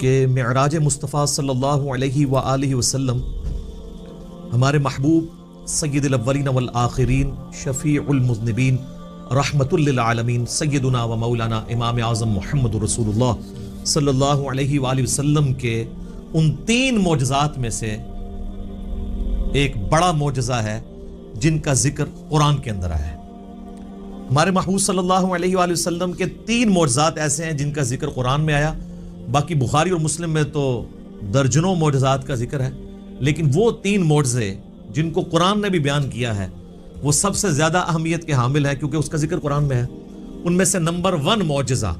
کہ معراج مصطفیٰ صلی اللہ علیہ وآلہ وسلم ہمارے محبوب سید الاولین والآخرین شفیع المذنبین رحمت للعالمین سیدنا و مولانا امام اعظم محمد رسول اللہ صلی اللہ علیہ وآلہ وسلم کے ان 3 معجزات میں سے ایک بڑا معجزہ ہے جن کا ذکر قرآن کے اندر آیا ہے۔ ہمارے محبوب صلی اللہ علیہ وآلہ وسلم کے 3 معجزات ایسے ہیں جن کا ذکر قرآن میں آیا، باقی بخاری اور مسلم میں تو درجنوں معجزات کا ذکر ہے، لیکن وہ 3 معجزے جن کو قرآن نے بھی بیان کیا ہے وہ سب سے زیادہ اہمیت کے حامل ہے کیونکہ اس کا ذکر قرآن میں ہے۔ ان میں سے نمبر 1 معجزہ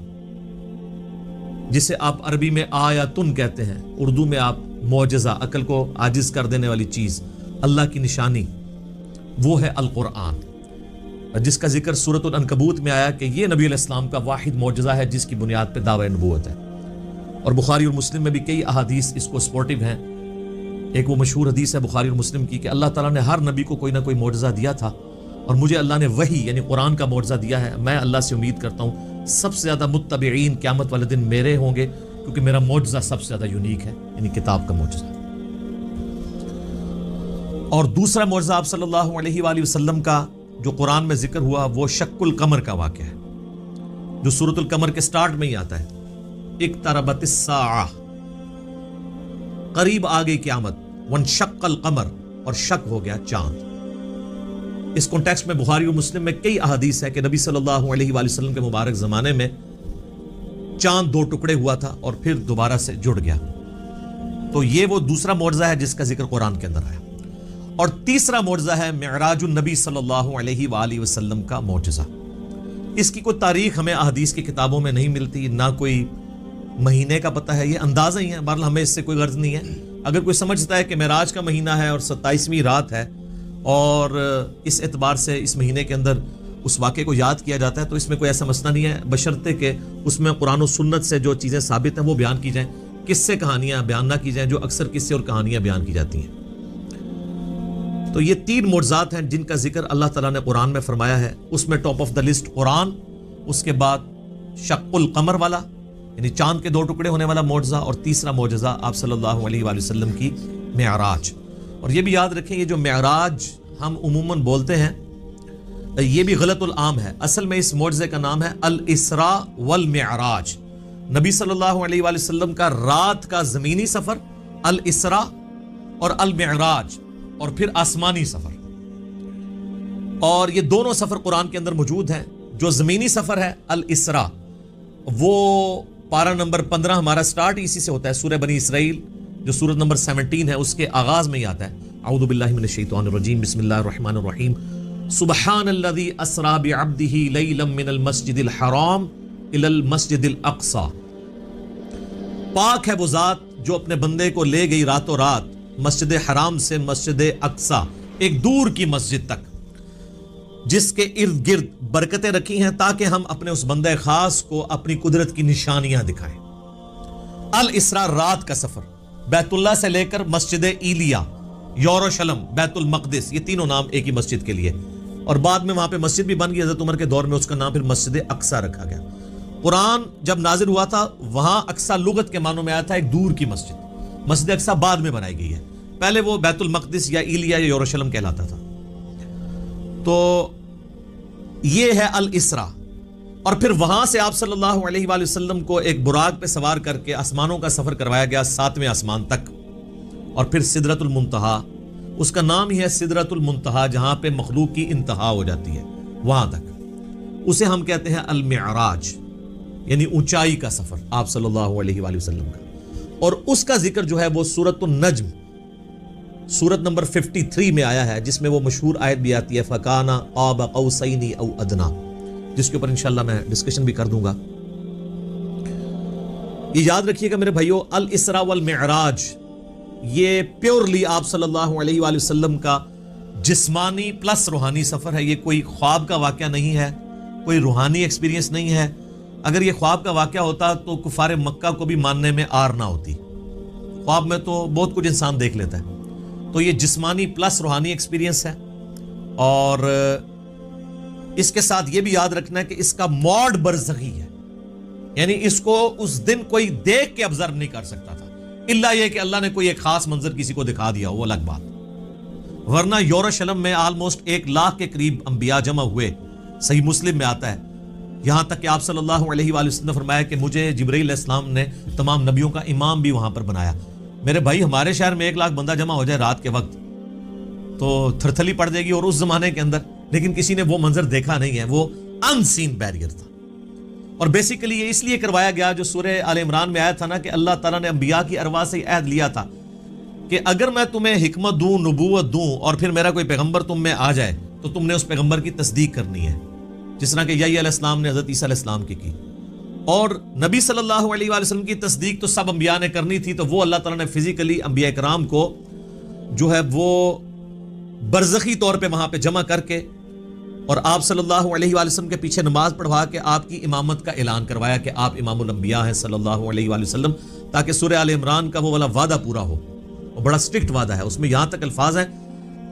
جسے آپ عربی میں آیاتن کہتے ہیں، اردو میں آپ معجزہ، عقل کو عاجز کر دینے والی چیز، اللہ کی نشانی، وہ ہے القرآن، جس کا ذکر سورۃ العنکبوت میں آیا کہ یہ نبی علیہ السلام کا واحد معجزہ ہے جس کی بنیاد پہ دعوی نبوت ہے۔ اور بخاری اور مسلم میں بھی کئی احادیث اس کو سپورٹیو ہیں۔ ایک وہ مشہور حدیث ہے بخاری اور مسلم کی کہ اللہ تعالیٰ نے ہر نبی کو کوئی نہ کوئی معجزہ دیا تھا اور مجھے اللہ نے وحی یعنی قرآن کا معجزہ دیا ہے۔ میں اللہ سے امید کرتا ہوں سب سے زیادہ متبعین قیامت والے دن میرے ہوں گے کیونکہ میرا معجزہ سب سے زیادہ یونیک ہے، یعنی کتاب کا معجزہ۔ اور دوسرا معجزہ آپ صلی اللہ علیہ وآلہ وسلم کا جو قرآن میں ذکر ہوا وہ شق القمر کا واقعہ ہے، جو سورۃ القمر کے سٹارٹ میں ہی آتا ہے، اقتربت الساعہ، قریب آ گئی قیامت، وانشق القمر، اور شق ہو گیا چاند۔ اس کانٹیکسٹ میں بخاری اور مسلم میں کئی احادیث ہے کہ نبی صلی اللہ علیہ وآلہ وسلم کے مبارک زمانے میں چاند 2 ٹکڑے ہوا تھا اور پھر دوبارہ سے جڑ گیا۔ تو یہ وہ دوسرا معجزہ ہے جس کا ذکر قرآن کے اندر آیا۔ اور تیسرا معجزہ ہے معراج النبی صلی اللہ علیہ وآلہ وسلم کا معجزہ۔ اس کی کوئی تاریخ ہمیں احادیث کی کتابوں میں نہیں ملتی، نہ کوئی مہینے کا پتہ ہے، یہ اندازہ ہی ہے، بہرحال ہمیں اس سے کوئی غرض نہیں ہے۔ اگر کوئی سمجھتا ہے کہ معراج کا مہینہ ہے اور 27ویں رات ہے اور اس اعتبار سے اس مہینے کے اندر اس واقعے کو یاد کیا جاتا ہے تو اس میں کوئی ایسا مسئلہ نہیں ہے، بشرطے کہ اس میں قرآن و سنت سے جو چیزیں ثابت ہیں وہ بیان کی جائیں، قصے کہانیاں بیان نہ کی جائیں جو اکثر قصے اور کہانیاں بیان کی جاتی ہیں۔ تو یہ 3 معجزات ہیں جن کا ذکر اللہ تعالیٰ نے قرآن میں فرمایا ہے، اس میں ٹاپ آف دا لسٹ قرآن، اس کے بعد شق القمر والا یعنی چاند کے 2 ٹکڑے ہونے والا معجزہ، اور تیسرا معجزہ آپ صلی اللہ علیہ وآلہ وسلم کی معراج۔ اور یہ بھی یاد رکھیں یہ جو معراج ہم عموماً بولتے ہیں یہ بھی غلط العام ہے، اصل میں اس معجزے کا نام ہے الاسراء والمعراج۔ نبی صلی اللہ علیہ وآلہ وسلم کا رات کا زمینی سفر الاسراء اور المعراج، اور پھر آسمانی سفر، اور یہ دونوں سفر قرآن کے اندر موجود ہیں۔ جو زمینی سفر ہے الاسراء وہ پارہ نمبر 15 ہمارا سٹارٹ اسی سے ہوتا ہے، سورہ بنی اسرائیل جو سورت نمبر 17 ہے اس کے آغاز میں ہی آتا ہے، اعوذ باللہ من الشیطان الرجیم، بسم اللہ الرحمن الرحیم، سبحان الذی اسری بعبدہ لیلا من المسجد الحرام الی المسجد الاقصی، پاک ہے وہ ذات جو اپنے بندے کو لے گئی راتوں رات مسجد حرام سے مسجد اقصی، ایک دور کی مسجد تک، جس کے ارد گرد برکتیں رکھی ہیں تاکہ ہم اپنے اس بندے خاص کو اپنی قدرت کی نشانیاں دکھائیں۔ الاسراء رات کا سفر، بیت اللہ سے لے کر مسجد ایلیا، یروشلم، بیت المقدس، یہ تینوں نام ایک ہی مسجد کے لیے، اور بعد میں وہاں پہ مسجد بھی بن گئی، حضرت عمر کے دور میں اس کا نام پھر مسجد اقصی رکھا گیا۔ قرآن جب نازل ہوا تھا وہاں اقصی لغت کے معنوں میں آیا تھا ایک دور کی مسجد، مسجد اقصی بعد میں بنائی گئی ہے، پہلے وہ بیت المقدس یا ایلیا یا یروشلم کہلاتا تھا۔ تو یہ ہے الاسراء، اور پھر وہاں سے آپ صلی اللہ علیہ وآلہ وسلم کو ایک براق پہ سوار کر کے آسمانوں کا سفر کروایا گیا 7ویں آسمان تک، اور پھر سدرۃ المنتہا، اس کا نام ہی ہے سدرۃ المنتہا، جہاں پہ مخلوق کی انتہا ہو جاتی ہے، وہاں تک، اسے ہم کہتے ہیں المعراج، یعنی اونچائی کا سفر آپ صلی اللہ علیہ وآلہ وسلم کا۔ اور اس کا ذکر جو ہے وہ سورۃ النجم، سورت نمبر 53 میں آیا ہے، جس میں وہ مشہور آیت بھی آتی ہے فَكَانَ قَابَ قَوْسَيْنِ أَوْ أَدْنَىٰ، جس کے اوپر انشاءاللہ میں ڈسکشن بھی کر دوں گا۔ یہ یاد رکھیے گا میرے بھائیو، الاسراء والمعراج یہ پیورلی آپ صلی اللہ علیہ وآلہ وسلم کا جسمانی پلس روحانی سفر ہے، یہ کوئی خواب کا واقعہ نہیں ہے، کوئی روحانی ایکسپیرینس نہیں ہے۔ اگر یہ خواب کا واقعہ ہوتا تو کفار مکہ کو بھی ماننے میں آر نہ ہوتی، خواب میں تو بہت کچھ انسان دیکھ لیتا ہے، تو یہ جسمانی پلس روحانی ایکسپیرینس ہے۔ اور اس کے ساتھ یہ بھی یاد رکھنا ہے کہ اس کا موڈ برزخی ہے، یعنی اس کو اس دن کوئی دیکھ کے آبزرو نہیں کر سکتا تھا، الا یہ کہ اللہ نے کوئی ایک خاص منظر کسی کو دکھا دیا، وہ الگ بات. ورنہ یروشلم میں آلموسٹ 1 لاکھ کے قریب انبیاء جمع ہوئے. صحیح مسلم میں آتا ہے، یہاں تک کہ آپ صلی اللہ علیہ وآلہ وسلم نے فرمایا کہ مجھے جبرائیل علیہ السلام نے تمام نبیوں کا امام بھی وہاں پر بنایا. میرے بھائی ہمارے شہر میں 1 لاکھ بندہ جمع ہو جائے رات کے وقت تو تھرتھلی پڑ جائے گی، اور اس زمانے کے اندر لیکن کسی نے وہ منظر دیکھا نہیں ہے، وہ ان سین بیریئر تھا. اور بیسیکلی یہ اس لیے کروایا گیا جو سورہ آل عمران میں آیا تھا نا کہ اللہ تعالیٰ نے انبیاء کی ارواح سے عہد لیا تھا کہ اگر میں تمہیں حکمت دوں، نبوت دوں، اور پھر میرا کوئی پیغمبر تم میں آ جائے تو تم نے اس پیغمبر کی تصدیق کرنی ہے، جس طرح کہ یحییٰ علیہ السلام نے حضرت عیسیٰ علیہ السلام کی. اور نبی صلی اللہ علیہ وآلہ وسلم کی تصدیق تو سب انبیاء نے کرنی تھی، تو وہ اللہ تعالیٰ نے فزیکلی انبیاء کرام کو جو ہے وہ برزخی طور پہ وہاں پہ جمع کر کے اور آپ صلی اللہ علیہ وآلہ وسلم کے پیچھے نماز پڑھوا کے آپ کی امامت کا اعلان کروایا کہ آپ امام الانبیاء ہیں صلی اللہ علیہ وآلہ وسلم، تاکہ سورہ آل عمران کا وہ والا وعدہ پورا ہو. اور بڑا سٹرکٹ وعدہ ہے، اس میں یہاں تک الفاظ ہیں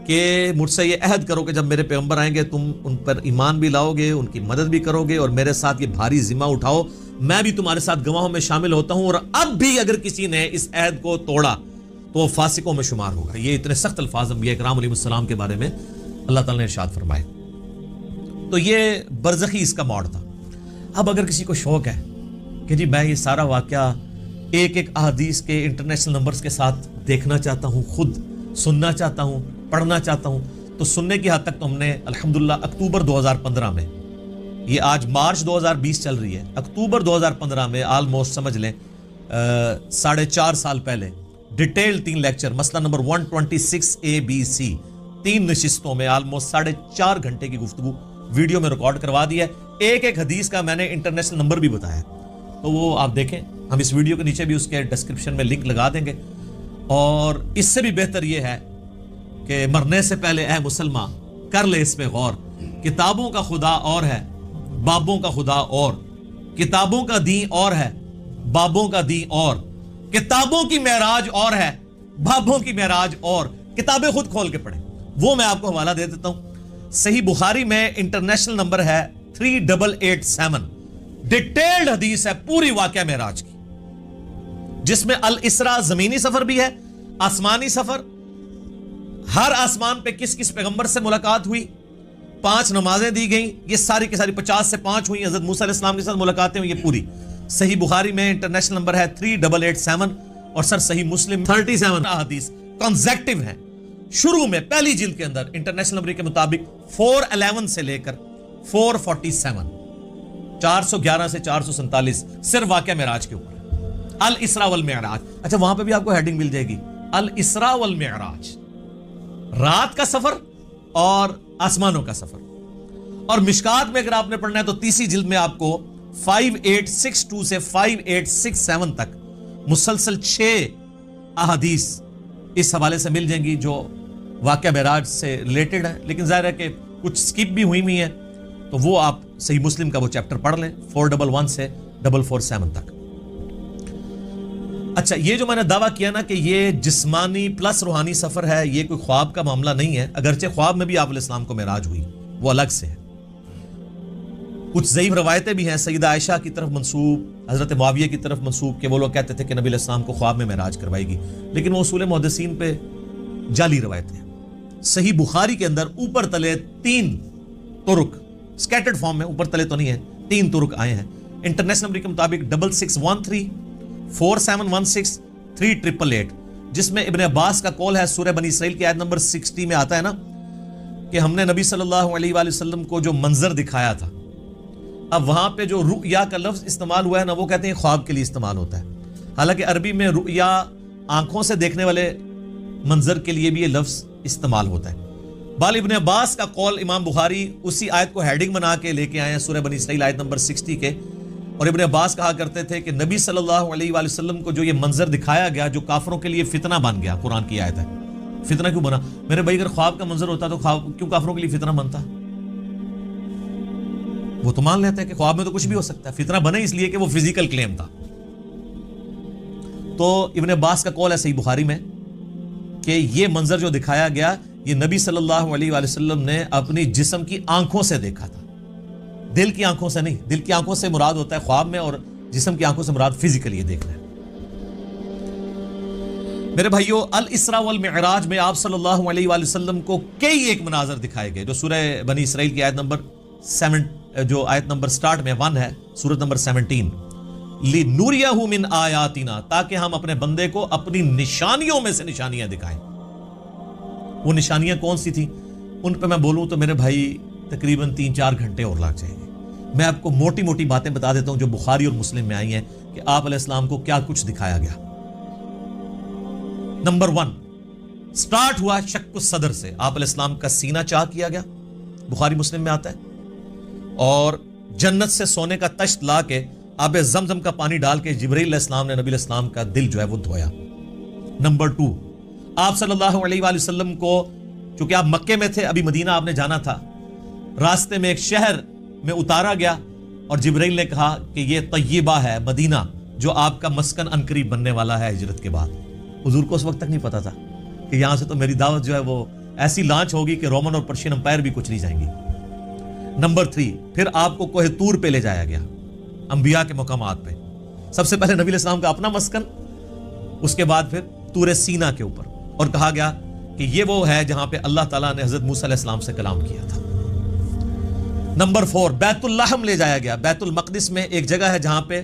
کہ مجھ سے یہ عہد کرو کہ جب میرے پیغمبر آئیں گے تم ان پر ایمان بھی لاؤ گے، ان کی مدد بھی کرو گے، اور میرے ساتھ یہ بھاری ذمہ اٹھاؤ، میں بھی تمہارے ساتھ گواہوں میں شامل ہوتا ہوں، اور اب بھی اگر کسی نے اس عہد کو توڑا تو وہ فاسقوں میں شمار ہوگا. یہ اتنے سخت الفاظ انبیاء کرام علیہ السلام کے بارے میں اللہ تعالیٰ نے ارشاد فرمائے. تو یہ برزخی اس کا موڈ تھا. اب اگر کسی کو شوق ہے کہ جی میں یہ سارا واقعہ ایک ایک احادیث کے انٹرنیشنل نمبرز کے ساتھ دیکھنا چاہتا ہوں، خود سننا چاہتا ہوں، پڑھنا چاہتا ہوں، تو سننے کی حد تک تو ہم نے الحمدللہ اکتوبر 2015 میں، یہ آج مارچ 2020 چل رہی ہے، اکتوبر 2015 میں آلموسٹ سمجھ لیں 4.5 سال پہلے ڈیٹیل 3 لیکچر، مسئلہ نمبر 126 ABC 3 نشستوں میں آلموسٹ 4.5 گھنٹے کی گفتگو ویڈیو میں ریکارڈ کروا دیا ہے. ایک ایک حدیث کا میں نے انٹرنیشنل نمبر بھی بتایا، تو وہ آپ دیکھیں، ہم اس ویڈیو کے نیچے بھی اس کے ڈسکرپشن میں لنک لگا دیں گے. اور اس سے بھی بہتر یہ ہے کہ مرنے سے پہلے اے مسلمان کر لے اس پہ غور، کتابوں کا خدا اور ہے، بابوں کا خدا اور، کتابوں کا دین اور ہے، بابوں کا دین اور، کتابوں کی معراج اور ہے، بابوں کی معراج اور. کتابیں خود کھول کے پڑھیں، وہ میں آپ کو حوالہ دے دیتا ہوں. صحیح بخاری میں انٹرنیشنل نمبر ہے 3887، ڈیٹیلڈ حدیث ہے پوری واقعہ معراج کی، جس میں الاسراء زمینی سفر بھی ہے، آسمانی سفر، ہر آسمان پہ کس کس پیغمبر سے ملاقات ہوئی، 5 نمازیں دی گئیں، یہ ساری کی ساری 50 سے 5 ہوئی، حضرت موسیٰ علیہ السلام کے ساتھ ملاقاتیں ہوئی، یہ پوری صحیح بخاری میں انٹرنیشنل نمبر ہے 3887، اور سر صحیح مسلم 37 احادیث کنزیکٹیو ہیں. شروع میں پہلی جلد کے اندر انٹرنیشنل نمبر کے مطابق 411 سے لے کر 447، 411 سے 447 صرف واقعہ معراج کے اوپر، الاسراء والمعراج. اچھا وہاں پہ بھی آپ کو ہیڈنگ مل جائے گی، الاسراء والمعراج، رات کا سفر اور آسمانوں کا سفر. اور مشکات میں اگر آپ نے پڑھنا ہے تو تیسری جلد میں آپ کو 5862 سے 5867 تک مسلسل 6 احادیث اس حوالے سے مل جائیں گی جو واقعہ معراج سے ریلیٹڈ ہے، لیکن ظاہر ہے کہ کچھ سکپ بھی ہوئی ہیں، تو وہ آپ صحیح مسلم کا وہ چیپٹر پڑھ لیں 411 سے 447 تک. اچھا یہ جو میں نے دعویٰ کیا نا کہ یہ جسمانی پلس روحانی سفر ہے، یہ کوئی خواب کا معاملہ نہیں ہے، اگرچہ خواب میں بھی آپ علیہ السلام کو معراج ہوئی، وہ الگ سے ہے. کچھ ضعیف روایتیں بھی ہیں سیدہ عائشہ کی طرف منسوب، حضرت معاویہ کی طرف منسوب، کہ وہ لوگ کہتے تھے کہ نبی علیہ السلام کو خواب میں معراج کروائی گی، لیکن وہ اصول محدثین پہ جعلی روایتیں ہیں. صحیح بخاری کے اندر اوپر تلے 3 طرق سکیٹرڈ فارم میں، اوپر تلے تو نہیں ہے، 3 طرق آئے ہیں. انٹرنیشنل نمبر کے مطابق 6613 4716 3888، جس میں ابن عباس کا قول ہے، سورہ بنی اسرائیل کی آیت نمبر 60 میں آتا ہے نا کہ ہم نے نبی صلی اللہ علیہ وآلہ وسلم کو جو منظر دکھایا تھا. اب وہاں پہ جو رؤیا کا لفظ استعمال ہوا ہے نا، وہ کہتے ہیں خواب کے لیے استعمال ہوتا ہے، حالانکہ عربی میں رؤیا آنکھوں سے دیکھنے والے منظر کے لیے بھی یہ لفظ استعمال ہوتا ہے. بال ابن عباس کا قول امام بخاری اسی آیت کو ہیڈنگ بنا کے لے کے آئے ہیں سورہ بنی اسرائیل آیت نمبر 60 کے. اور ابن عباس کہا کرتے تھے کہ نبی صلی اللہ علیہ وآلہ وسلم کو جو یہ منظر دکھایا گیا جو کافروں کے لیے فتنہ بن گیا، قرآن کی آیت ہے. فتنہ کیوں بنا؟ میرے بھائی اگر خواب کا منظر ہوتا تو خواب کیوں کافروں کے لیے فتنہ بنتا؟ وہ تو مان لیتے ہیں کہ خواب میں تو کچھ بھی ہو سکتا ہے، فتنہ بنے اس لیے کہ وہ فزیکل کلیم تھا. تو ابن عباس کا قول ہے صحیح بخاری میں کہ یہ منظر جو دکھایا گیا یہ نبی صلی اللہ علیہ وآلہ وسلم نے اپنی جسم کی آنکھوں سے دیکھا تھا، دل کی آنکھوں سے نہیں. دل کی آنکھوں سے مراد ہوتا ہے خواب میں، اور جسم کی آنکھوں سے مراد فزیکلی یہ دیکھنا ہے۔ میرے بھائیو، الاسراء والمعراج میں آپ صلی اللہ علیہ وآلہ وسلم کو کئی ایک مناظر دکھائے گئے، جو سورہ بنی اسرائیل کی آیت نمبر 7 جو آیت نمبر سٹارٹ میں 1 ہے، سورت نمبر 17، لِنُرِيَهُ مِنْ آیاتنا، تاکہ ہم اپنے بندے کو اپنی نشانیوں میں سے نشانیاں دکھائیں۔ وہ نشانیاں کون سی تھیں؟ ان پہ میں بولوں تو میرے بھائی تقریباً 3-4 گھنٹے اور لگ جائیں گے۔ میں آپ کو موٹی موٹی باتیں بتا دیتا ہوں جو بخاری اور مسلم میں آئی ہیں کہ آپ علیہ السلام کو کیا کچھ دکھایا گیا۔ نمبر 1 سٹارٹ ہوا شق الصدر سے، آپ علیہ السلام کا سینہ چاک کیا گیا، بخاری مسلم میں آتا ہے، اور جنت سے سونے کا تشت لا کے آب زمزم کا پانی ڈال کے جبرائیل علیہ السلام نے نبی علیہ السلام کا دل جو ہے وہ دھویا۔ نمبر 2 آپ صلی اللہ علیہ وآلہ وسلم کو، چونکہ آپ مکے میں تھے، ابھی مدینہ آپ نے جانا تھا، راستے میں ایک شہر میں اتارا گیا اور جبرائیل نے کہا کہ یہ طیبہ ہے، مدینہ جو آپ کا مسکن عنقریب بننے والا ہے ہجرت کے بعد۔ حضور کو اس وقت تک نہیں پتا تھا کہ یہاں سے تو میری دعوت جو ہے وہ ایسی لانچ ہوگی کہ رومن اور پرشین امپائر بھی کچھ نہیں جائیں گی۔ نمبر 3 پھر آپ کو کوہ طور پہ لے جایا گیا، انبیاء کے مقامات پہ، سب سے پہلے نبی علیہ السلام کا اپنا مسکن، اس کے بعد پھر طور سینا کے اوپر، اور کہا گیا کہ یہ وہ ہے جہاں پہ اللہ تعالیٰ نے حضرت موسیٰ علیہ السلام سے کلام کیا تھا۔ نمبر 4 بیت اللحم لے جایا گیا، بیت المقدس میں ایک جگہ ہے جہاں پہ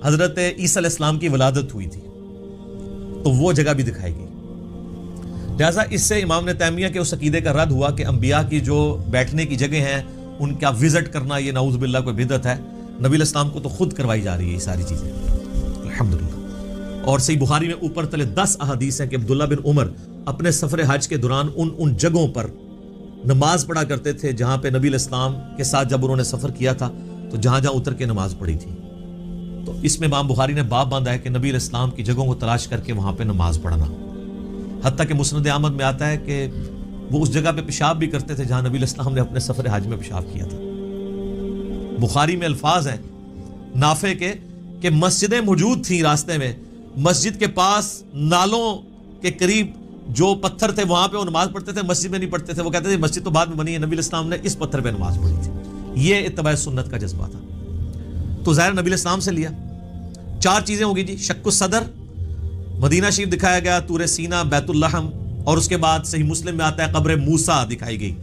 حضرت عیسیٰ علیہ السلام کی ولادت ہوئی تھی، تو وہ جگہ بھی دکھائی گئی۔ لہٰذا اس سے امام ابن تیمیہ کے اس عقیدے کا رد ہوا کہ انبیاء کی جو بیٹھنے کی جگہ ہیں ان کا وزٹ کرنا یہ نعوذ باللہ کوئی بدعت ہے، نبی علیہ السلام کو تو خود کروائی جا رہی ہے یہ ساری چیزیں، الحمدللہ۔ اور صحیح بخاری میں اوپر تلے 10 احادیث ہیں کہ عبداللہ بن عمر اپنے سفر حج کے دوران ان جگہوں پر نماز پڑھا کرتے تھے جہاں پہ نبی علیہ السلام کے ساتھ جب انہوں نے سفر کیا تھا تو جہاں جہاں اتر کے نماز پڑھی تھی۔ تو اس میں امام بخاری نے باب باندھا ہے کہ نبی علیہ السلام کی جگہوں کو تلاش کر کے وہاں پہ نماز پڑھنا، حتیٰ کہ مسند احمد میں آتا ہے کہ وہ اس جگہ پہ پیشاب بھی کرتے تھے جہاں نبی علیہ السلام نے اپنے سفر حج میں پیشاب کیا تھا۔ بخاری میں الفاظ ہیں نافع کے کہ مسجدیں موجود تھیں راستے میں، مسجد کے پاس نالوں کے قریب جو پتھر تھے وہاں پہ وہ نماز پڑھتے تھے، مسجد میں نہیں پڑھتے تھے، وہ کہتے تھے مسجد تو بعد میں بنی ہے، نبی علیہ السلام نے اس پتھر پہ نماز پڑھی تھی۔ یہ اتباع سنت کا جذبہ تھا۔ تو ظاہر نبی علیہ السلام سے لیا 4 چیزیں ہوگی جی، شق الصدر، مدینہ شریف دکھایا گیا، طور سینا، بیت اللحم، اور اس کے بعد صحیح مسلم میں آتا ہے قبر موسیٰ دکھائی گئی۔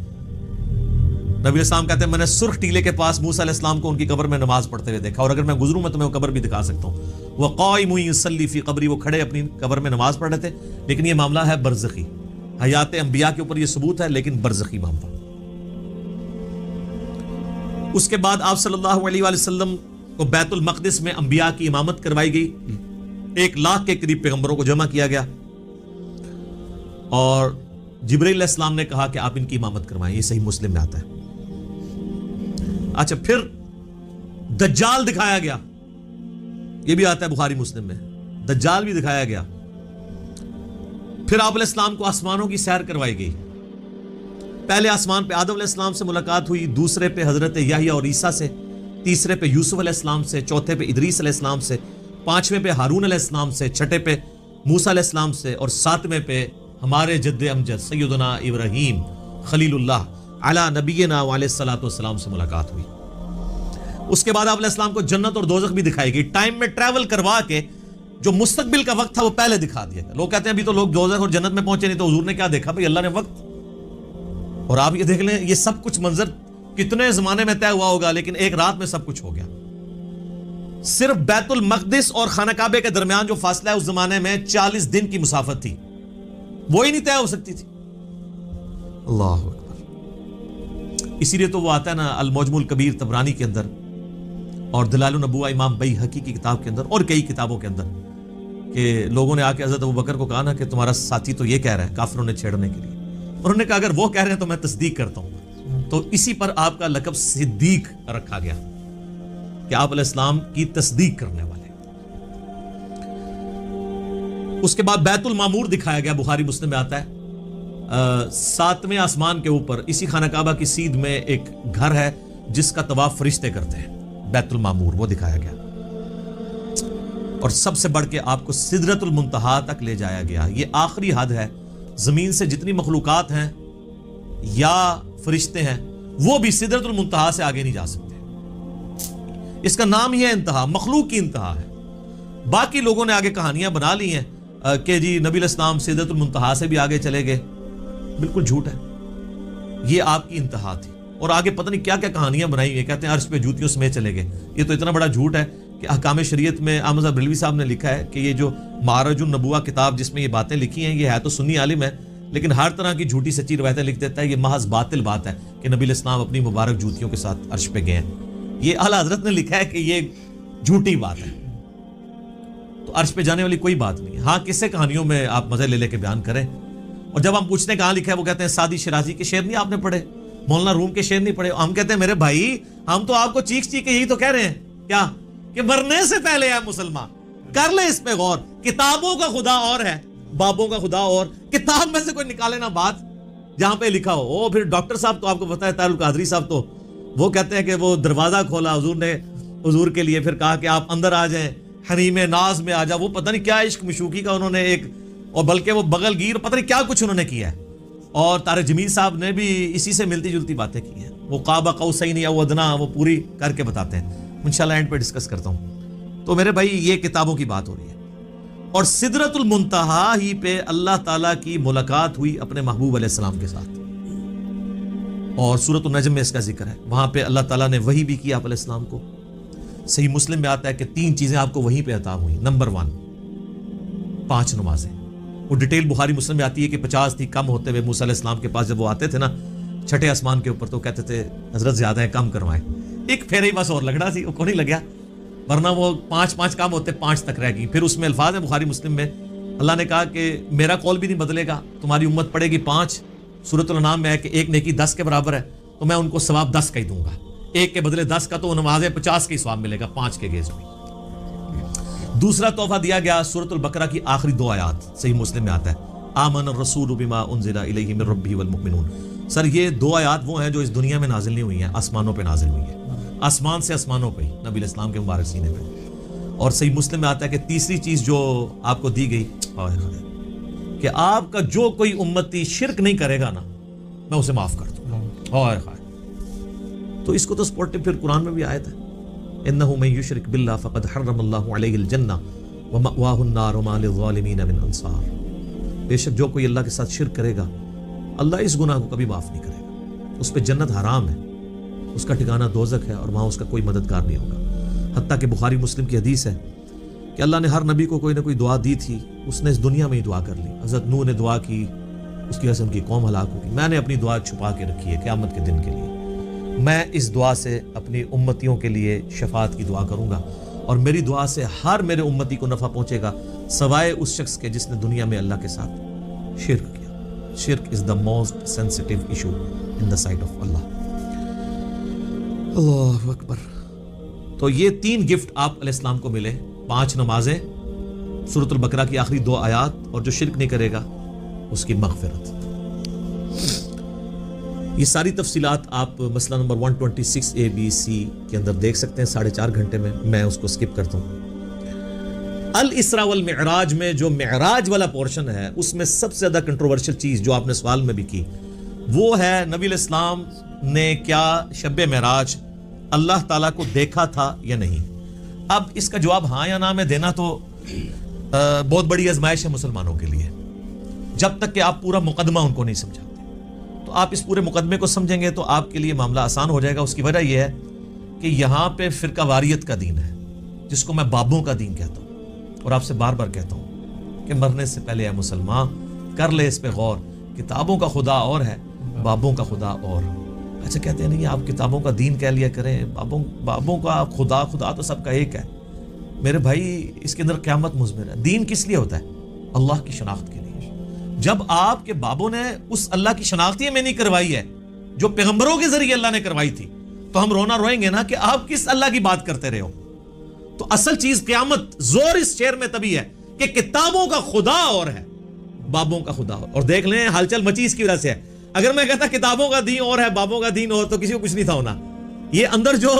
نبی علیہ السلام کہتے ہیں میں نے سرخ ٹیلے کے پاس موسیٰ علیہ السلام کو ان کی قبر میں نماز پڑھتے ہوئے دیکھا، اور اگر میں گزروں میں تمہیں وہ قبر بھی دکھا سکتا ہوں۔ وَقَائِمٌ يُصَلِّي فِي قَبْرِي، وہ کھڑے اپنی قبر میں نماز پڑھ رہے تھے، لیکن یہ معاملہ ہے برزخی، حیات انبیاء کے اوپر یہ ثبوت ہے لیکن برزخی معاملہ۔ اس کے بعد آپ صلی اللہ علیہ وآلہ وسلم کو بیت المقدس میں انبیاء کی امامت کروائی گئی، 1 لاکھ کے قریب پیغمبروں کو جمع کیا گیا، اور جبرائیل علیہ السلام نے کہا کہ آپ ان کی امامت کروائیں، یہ صحیح مسلم میں آتا ہے۔ اچھا، پھر دجال دکھایا گیا، یہ بھی آتا ہے بخاری مسلم میں، دجال بھی دکھایا گیا۔ پھر آپ علیہ السلام کو آسمانوں کی سیر کروائی گئی، پہلے آسمان پہ آدم علیہ السلام سے ملاقات ہوئی، دوسرے پہ حضرت یحییٰ اور عیسیٰ سے، تیسرے پہ یوسف علیہ السلام سے، چوتھے پہ ادریس علیہ السلام سے، 5ویں پہ ہارون علیہ السلام سے، 6 پہ موسیٰ علیہ السلام سے، اور 7ویں پہ ہمارے جد امجد سیدنا ابراہیم خلیل اللہ علی نبینا علیہ الصلوۃ والسلام سے ملاقات ہوئی۔ اس کے بعد آپ علیہ السلام کو جنت اور دوزخ بھی دکھائی گئی، ٹائم میں ٹریول کروا کے جو مستقبل کا وقت تھا وہ پہلے دکھا دیا گیا۔ لوگ کہتے ہیں ابھی تو لوگ دوزخ اور جنت میں پہنچے نہیں، تو حضور نے کیا دیکھا؟ بھئی اللہ نے وقت، اور آپ یہ دیکھ لیں یہ سب کچھ منظر کتنے زمانے میں طے ہوا ہوگا، لیکن ایک رات میں سب کچھ ہو گیا۔ صرف بیت المقدس اور خانہ کعبے کے درمیان جو فاصلہ ہے اس زمانے میں 40 دن کی مسافت تھی، وہی نہیں طے ہو سکتی تھی۔ اللہ اکبر۔ اسی لیے تو وہ آتا ہے نا المعجم الکبیر طبرانی کے اندر، اور دلائل النبوہ امام بیہقی کی کتاب کے اندر، اور کئی کتابوں کے اندر، کہ لوگوں نے آ کے حضرت ابوبکر کو کہا نا کہ تمہارا ساتھی تو یہ کہہ رہا ہے کافروں نے چھیڑنے کے لیے، انہوں نے کہا اگر وہ کہہ رہے ہیں تو میں تصدیق کرتا ہوں، تو اسی پر آپ کا لقب صدیق رکھا گیا کہ آپ علیہ السلام کی تصدیق کرنے والے۔ اس کے بعد بیت المعمور دکھایا گیا، بخاری مسلم میں آتا ہے 7ویں آسمان کے اوپر اسی خانہ کعبہ کی سیدھ میں ایک گھر ہے جس کا طواف فرشتے کرتے ہیں، بیت المعمور وہ دکھایا گیا۔ اور سب سے بڑھ کے آپ کو سدرۃ المنتہا تک لے جایا گیا، یہ آخری حد ہے، زمین سے جتنی مخلوقات ہیں یا فرشتے ہیں وہ بھی سدرۃ المنتہا سے آگے نہیں جا سکتے۔ اس کا نام ہی ہے انتہا، مخلوق کی انتہا ہے. باقی لوگوں نے آگے کہانیاں بنا لی ہیں کہ جی نبی علیہ السلام سدرۃ المنتہا سے بھی آگے چلے گئے. بالکل جھوٹ ہے، یہ آپ کی انتہا تھی. اور آگے پتہ نہیں کیا کیا کہانیاں بنائی ہوئی ہیں، کہتے ہیں عرش پہ جوتیوں سمیت چلے گئے. یہ تو اتنا بڑا جھوٹ ہے کہ احکام شریعت میں احمد صاحب بریلوی صاحب نے لکھا ہے کہ یہ جو معرج النبوہ کتاب جس میں یہ باتیں لکھی ہیں، یہ ہے تو سنی عالم ہے لیکن ہر طرح کی جھوٹی سچی روایتیں لکھ دیتا ہے. یہ محض باطل بات ہے کہ نبی علیہ السلام اپنی مبارک جوتیوں کے ساتھ عرش پہ گئے ہیں. یہ اعلیٰ حضرت نے لکھا ہے کہ یہ جھوٹی بات ہے. تو عرش پہ جانے والی کوئی بات نہیں. ہاں قصے کہانیوں میں آپ مزے لے کے بیان کریں. اور جب ہم پوچھتے ہیں کہاں لکھا ہے، وہ کہتے ہیں سعدی شیرازی کے شعر نہیں آپ نے پڑھے، مولانا روم کے شعر نہیں پڑھے. ہم کہتے ہیں میرے بھائی ہم تو آپ کو چیخ کے یہی تو کہہ رہے ہیں کیا کہ مرنے سے پہلے ہے مسلمان. کر لیں اس پہ غور. کتابوں کا خدا اور ہے، بابوں کا خدا اور. کتاب میں سے کوئی نکالے نا بات جہاں پہ لکھا ہو. پھر ڈاکٹر صاحب تو آپ کو پتہ ہے طاہر القادری صاحب تو وہ کہتے ہیں کہ وہ دروازہ کھولا حضور نے حضور کے لیے، پھر کہا کہ آپ اندر آ جائیں، حریم ناز میں آ جا. وہ پتہ نہیں کیا عشق مشوقی کا انہوں نے ایک، اور بلکہ وہ بغل گیر پتہ نہیں کیا کچھ انہوں نے کیا ہے. اور طارق جمیل صاحب نے بھی اسی سے ملتی جلتی باتیں کی ہیں. وہ قاب قوسین او ادنیٰ وہ پوری کر کے بتاتے ہیں. انشاءاللہ اینڈ پہ ڈسکس کرتا ہوں. تو میرے بھائی یہ کتابوں کی بات ہو رہی ہے. اور سدرۃ المنتہا ہی پہ اللہ تعالیٰ کی ملاقات ہوئی اپنے محبوب علیہ السلام کے ساتھ. اور سورۃ النجم میں اس کا ذکر ہے. وہاں پہ اللہ تعالیٰ نے وحی بھی کی آپ علیہ السلام کو. صحیح مسلم میں آتا ہے کہ 3 چیزیں آپ کو وہیں پہ عطا ہوئی. نمبر 1 5 نمازیں. وہ ڈیٹیل بخاری مسلم میں آتی ہے کہ 50 تھی، کم ہوتے ہوئے موسیٰ علیہ السلام کے پاس جب وہ آتے تھے نا چھٹے آسمان کے اوپر تو کہتے تھے حضرت زیادہ ہیں کم کروائیں. ایک پھیرے ہی بس اور لگنا تھی، وہ کو نہیں لگیا، ورنہ وہ 5 کام ہوتے 5 تک رہ گئی. پھر اس میں الفاظ ہیں بخاری مسلم میں، اللہ نے کہا کہ میرا قول بھی نہیں بدلے گا، تمہاری امت پڑے گی 5. سورۃ الانعام میں ہے کہ ایک نیکی 10 کے برابر ہے تو میں ان کو ثواب 10 کا ہی دوں گا. ایک کے بدلے 10 کا تو نمازیں 50 کا ہی ثواب ملے گا 5 کے گیز میں. دوسرا تحفہ دیا گیا سورۃ البقرہ کی آخری 2 آیات. صحیح مسلم میں آتا ہے آمن الرسول بما انزل الیہ من ربہ والمؤمنون. سر یہ 2 آیات وہ ہیں جو اس دنیا میں نازل نہیں ہوئی ہیں، آسمانوں پہ نازل ہوئی ہیں. آسمان سے آسمانوں پہ نبی علیہ السلام کے مبارک سینے پہ. اور صحیح مسلم میں آتا ہے کہ تیسری چیز جو آپ کو دی گئی کہ آپ کا جو کوئی امتی شرک نہیں کرے گا نا میں اسے معاف کر دوں گا. تو اس کو تو سپورٹو پھر قرآن میں بھی آیت ہے انہ من یشرک باللہ فقد حرم اللہ علیہ الجنہ ومأواہ النار وما للظالمین من انصار. بے شک جو کوئی اللہ کے ساتھ شرک کرے گا اللہ اس گناہ کو کبھی معاف نہیں کرے گا، اس پہ جنت حرام ہے، اس کا ٹھکانہ دوزخ ہے اور وہاں اس کا کوئی مددگار نہیں ہوگا. حتیٰ کہ بخاری مسلم کی حدیث ہے کہ اللہ نے ہر نبی کو کوئی نہ کوئی دعا دی تھی، اس نے اس دنیا میں ہی دعا کر لی. حضرت نوح نے دعا کی، اس کی وجہ سے ان کی قوم ہلاک ہوگی. میں نے اپنی دعا چھپا کے رکھی ہے قیامت کے دن کے لیے. میں اس دعا سے اپنی امتیوں کے لیے شفاعت کی دعا کروں گا اور میری دعا سے ہر میرے امتی کو نفع پہنچے گا سوائے اس شخص کے جس نے دنیا میں اللہ کے ساتھ شرک کیا. شرک is the most sensitive issue in the sight of Allah. اللہ اکبر. تو یہ 3 گفٹ آپ علیہ السلام کو ملے، 5 نمازیں، سورۃ البقرہ کی آخری 2 آیات، اور جو شرک نہیں کرے گا اس کی مغفرت. یہ ساری تفصیلات آپ مسئلہ نمبر 126 ABC کے اندر دیکھ سکتے ہیں 4.5 گھنٹے میں اس کو سکپ کرتا ہوں. الاسراء والمعراج میں جو معراج والا پورشن ہے اس میں سب سے زیادہ کنٹروورشل چیز جو آپ نے سوال میں بھی کی وہ ہے نبی علیہ السلام نے کیا شب معراج اللہ تعالیٰ کو دیکھا تھا یا نہیں. اب اس کا جواب ہاں یا نہ میں دینا تو بہت بڑی آزمائش ہے مسلمانوں کے لیے جب تک کہ آپ پورا مقدمہ ان کو نہیں سمجھاتے. تو آپ اس پورے مقدمے کو سمجھیں گے تو آپ کے لیے معاملہ آسان ہو جائے گا. اس کی وجہ یہ ہے کہ یہاں پہ فرقہ واریت کا دین ہے جس کو میں بابوں کا دین کہتا ہوں اور آپ سے بار بار کہتا ہوں کہ مرنے سے پہلے اے مسلمان کر لے اس پہ غور. کتابوں کا خدا اور ہے، بابوں کا خدا اور. اچھا کہتے ہیں نہیں آپ کتابوں کا دین کہہ لیا کریں، بابوں کا خدا تو سب کا ایک ہے. میرے بھائی اس کے اندر قیامت مضمر ہے. دین کس لیے ہوتا ہے؟ اللہ کی شناخت کے لیے. جب آپ کے بابوں نے اس اللہ کی شناخت ہی میں نہیں کروائی ہے جو پیغمبروں کے ذریعے اللہ نے کروائی تھی تو ہم رونا روئیں گے نا کہ آپ کس اللہ کی بات کرتے رہے ہو. تو اصل چیز قیامت زور اس شعر میں تبھی ہے کہ کتابوں کا خدا اور ہے، بابوں کا خدا اور. دیکھ لیں ہلچل مچی اس کی وجہ سے ہے. اگر میں کہتا کتابوں کا دین اور ہے بابوں کا دین اور تو کسی کو کچھ نہیں تھا ہونا. یہ اندر جو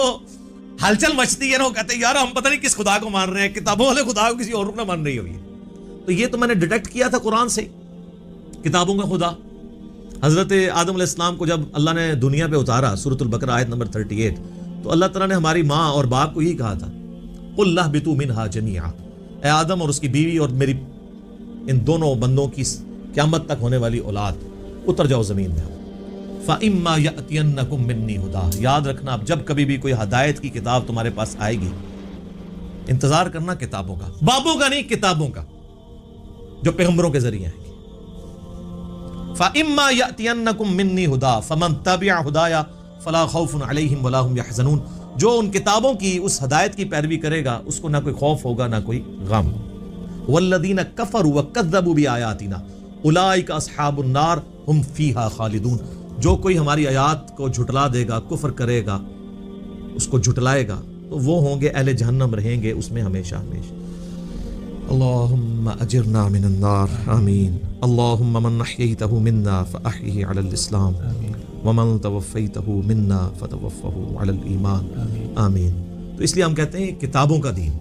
ہلچل مچتی ہے نا وہ کہتے ہیں یار ہم پتہ نہیں کس خدا کو مان رہے ہیں، کتابوں والے خدا کو کسی اور کو نہ مان رہی ہوگی. تو یہ تو میں نے ڈیٹیکٹ کیا تھا قرآن سے. کتابوں کا خدا حضرت آدم علیہ السلام کو جب اللہ نے دنیا پہ اتارا سورۃ البقرہ آیت نمبر 38 تو اللہ تعالیٰ نے ہماری ماں اور باپ کو یہی کہا تھا قُلْ اهْبِطُوا مِنْهَا جَمِيعًا، اے آدم اور اس کی بیوی اور میری ان دونوں بندوں کی قیامت تک ہونے والی اولاد اتر جاؤ زمین میں۔ فَإِمَّا يَأْتِيَنَّكُم مِّنِّي هُدًى، یاد رکھنا اب جب کبھی بھی کوئی ہدایت کی کتاب تمہارے پاس آئے گی، انتظار کرنا کتابوں کا، بابوں کا نہیں، کتابوں کا جو پیغمبروں کے ذریعے آئیں گی۔ فَإِمَّا يَأْتِيَنَّكُم مِّنِّي هُدًى فَمَن تَبِعَ هُدَايَ فَلَا خَوْفٌ عَلَيْهِمْ وَلَا هُمْ يَحْزَنُونَ، جو ان کتابوں کی اس ہدایت کی پیروی کرے گا اس کو نہ کوئی خوف ہوگا نہ کوئی غم۔ وَالَّذِينَ كَفَرُوا وَكَذَّبُوا بِآيَاتِنَا أُولَٰئِكَ أَصْحَابُ النَّارِ هُمْ فِيهَا خَالِدُونَ، جو کوئی ہماری آیات کو جھٹلا دے گا، کفر کرے گا، اس کو جھٹلائے گا، تو وہ ہوں گے اہل جہنم، رہیں گے اس میں ہمیشہ ہمیشہ۔ اللہم اجرنا من النار، آمین۔ اللہم من احییتہ منا فاحیہ علی الاسلام ومن توفیتہ منا فتوفہ علی الایمان، آمین۔ تو اس لیے ہم کہتے ہیں کتابوں کا دین،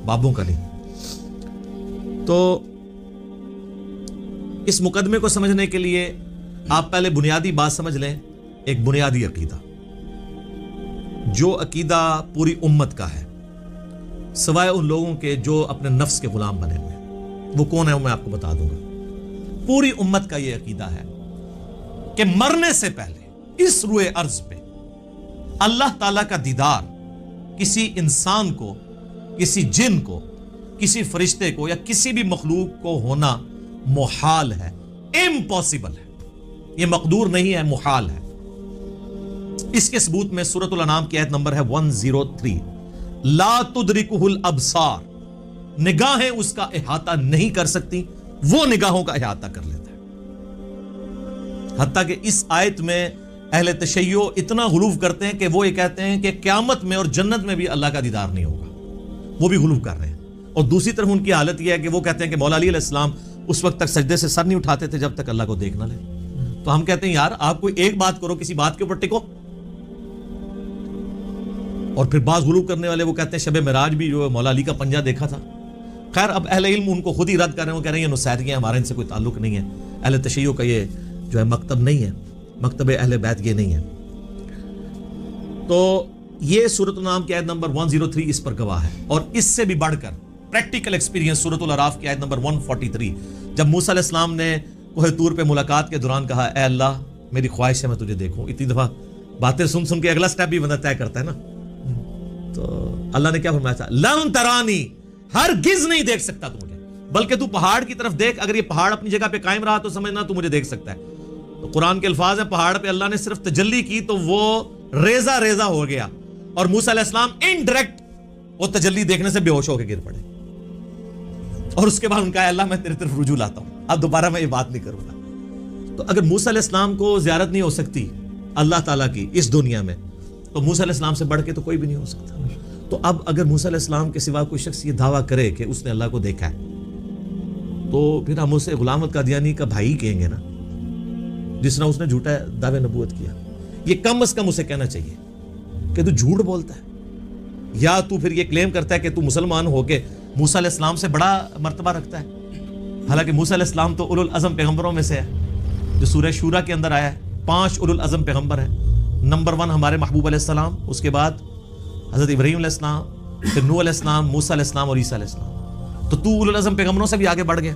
بابوں کا نہیں۔ تو اس مقدمے کو سمجھنے کے لیے آپ پہلے بنیادی بات سمجھ لیں، ایک بنیادی عقیدہ، جو عقیدہ پوری امت کا ہے سوائے ان لوگوں کے جو اپنے نفس کے غلام بنے ہوئے ہیں۔ وہ کون ہے وہ میں آپ کو بتا دوں گا۔ پوری امت کا یہ عقیدہ ہے کہ مرنے سے پہلے اس روئے ارض پہ اللہ تعالیٰ کا دیدار کسی انسان کو، کسی جن کو، کسی فرشتے کو یا کسی بھی مخلوق کو ہونا محال ہے، امپاسبل ہے، یہ مقدور نہیں ہے، محال ہے۔ اس کے ثبوت میں سورۃ الانعام کی آیت نمبر ہے 103، لا تدرکہ الابصار، نگاہیں اس کا احاطہ نہیں کر سکتی، وہ نگاہوں کا احاطہ کر لیتا ہے۔ حتیٰ کہ اس آیت میں اہل تشیع اتنا غلو کرتے ہیں کہ وہ یہ کہتے ہیں کہ قیامت میں اور جنت میں بھی اللہ کا دیدار نہیں ہوگا، وہ بھی غلو کر رہے ہیں۔ اور دوسری طرف ان کی حالت یہ ہے کہ وہ کہتے ہیں کہ مولا علی علیہ السلام اس وقت تک سجدے سے سر نہیں اٹھاتے تھے جب تک اللہ کو دیکھ نہ لے۔ تو ہم کہتے ہیں یار آپ کوئی ایک بات کرو، کسی بات کے اوپر ٹکو۔ اور پھر بعض غلو کرنے والے وہ کہتے ہیں شب معراج بھی جو مولا علی کا پنجہ دیکھا تھا۔ خیر اب اہل علم ان کو خود ہی رد کر رہے ہیں، وہ کہہ رہے ہیں یہ نصیریاں، ہمارا ان سے کوئی تعلق نہیں ہے، اہل تشیع کا یہ جو ہے مکتب نہیں ہے، مکتب اہل بیت یہ نہیں ہے۔ تو یہ سورۃ الانعام کی آیت نمبر 103 اس پر گواہ ہے۔ اور اس سے بھی بڑھ کر پریکٹیکل ایکسپیرینس سورۃ الاعراف کی آیت نمبر 143، جب موسیٰ علیہ السلام نے کوہ طور پہ ملاقات کے دوران کہا اے اللہ میری خواہش ہے میں تجھے دیکھوں۔ اتنی دفعہ باتیں سن سن کے اگلا سٹیپ بھی بندہ طے کرتا ہے نا۔ تو اللہ نے کیا فرمایا تھا؟ لن ترانی، ہرگز نہیں دیکھ سکتا تو مجھے، بلکہ تو پہاڑ کی طرف دیکھ، اگر یہ پہاڑ اپنی جگہ پہ قائم رہا تو سمجھنا تو مجھے دیکھ سکتا ہے۔ تو قرآن کے الفاظ ہیں پہاڑ پہ اللہ نے صرف تجلی کی تو وہ ریزہ ریزہ ہو گیا، اور موسیٰ علیہ السلام انڈائریکٹ وہ تجلی دیکھنے سے بے ہوش ہو کے گر پڑے۔ اور اس کے بعد ان کا اللہ میں تیرے طرف رجوع لاتا ہوں، اب دوبارہ میں یہ بات نہیں کروں گا۔ تو اگر موسیٰ علیہ السلام کو زیارت نہیں ہو سکتی اللہ تعالیٰ کی اس دنیا میں، تو موسیٰ علیہ السلام سے بڑھ کے تو کوئی بھی نہیں ہو سکتا۔ تو اب اگر موسیٰ علیہ السلام کے سوا کوئی شخص یہ دعویٰ کرے کہ اس نے اللہ کو دیکھا ہے، تو پھر ہم اسے غلام احمد قادیانی کا بھائی کہیں گے نا، جس طرح اس نے جھوٹا دعوے نبوت کیا۔ یہ کم از کم اسے کہنا چاہیے کہ تو جھوٹ بولتا ہے، یا تو پھر یہ کلیم کرتا ہے کہ تو مسلمان ہو کے موسیٰ علیہ السلام سے بڑا مرتبہ رکھتا ہے، حالانکہ موسیٰ علیہ السلام تو اولو العزم پیغمبروں میں سے ہے، جو سورہ شورا کے اندر آیا ہے۔ 5 اولو العزم پیغمبر ہیں، نمبر 1 ہمارے محبوب علیہ السلام، اس کے بعد حضرت ابراہیم علیہ السلام، پھر نوح علیہ السلام، موسیٰ علیہ السلام اور عیسیٰ علیہ السلام۔ تو اولو العزم پیغمبروں سے بھی آگے بڑھ گیا،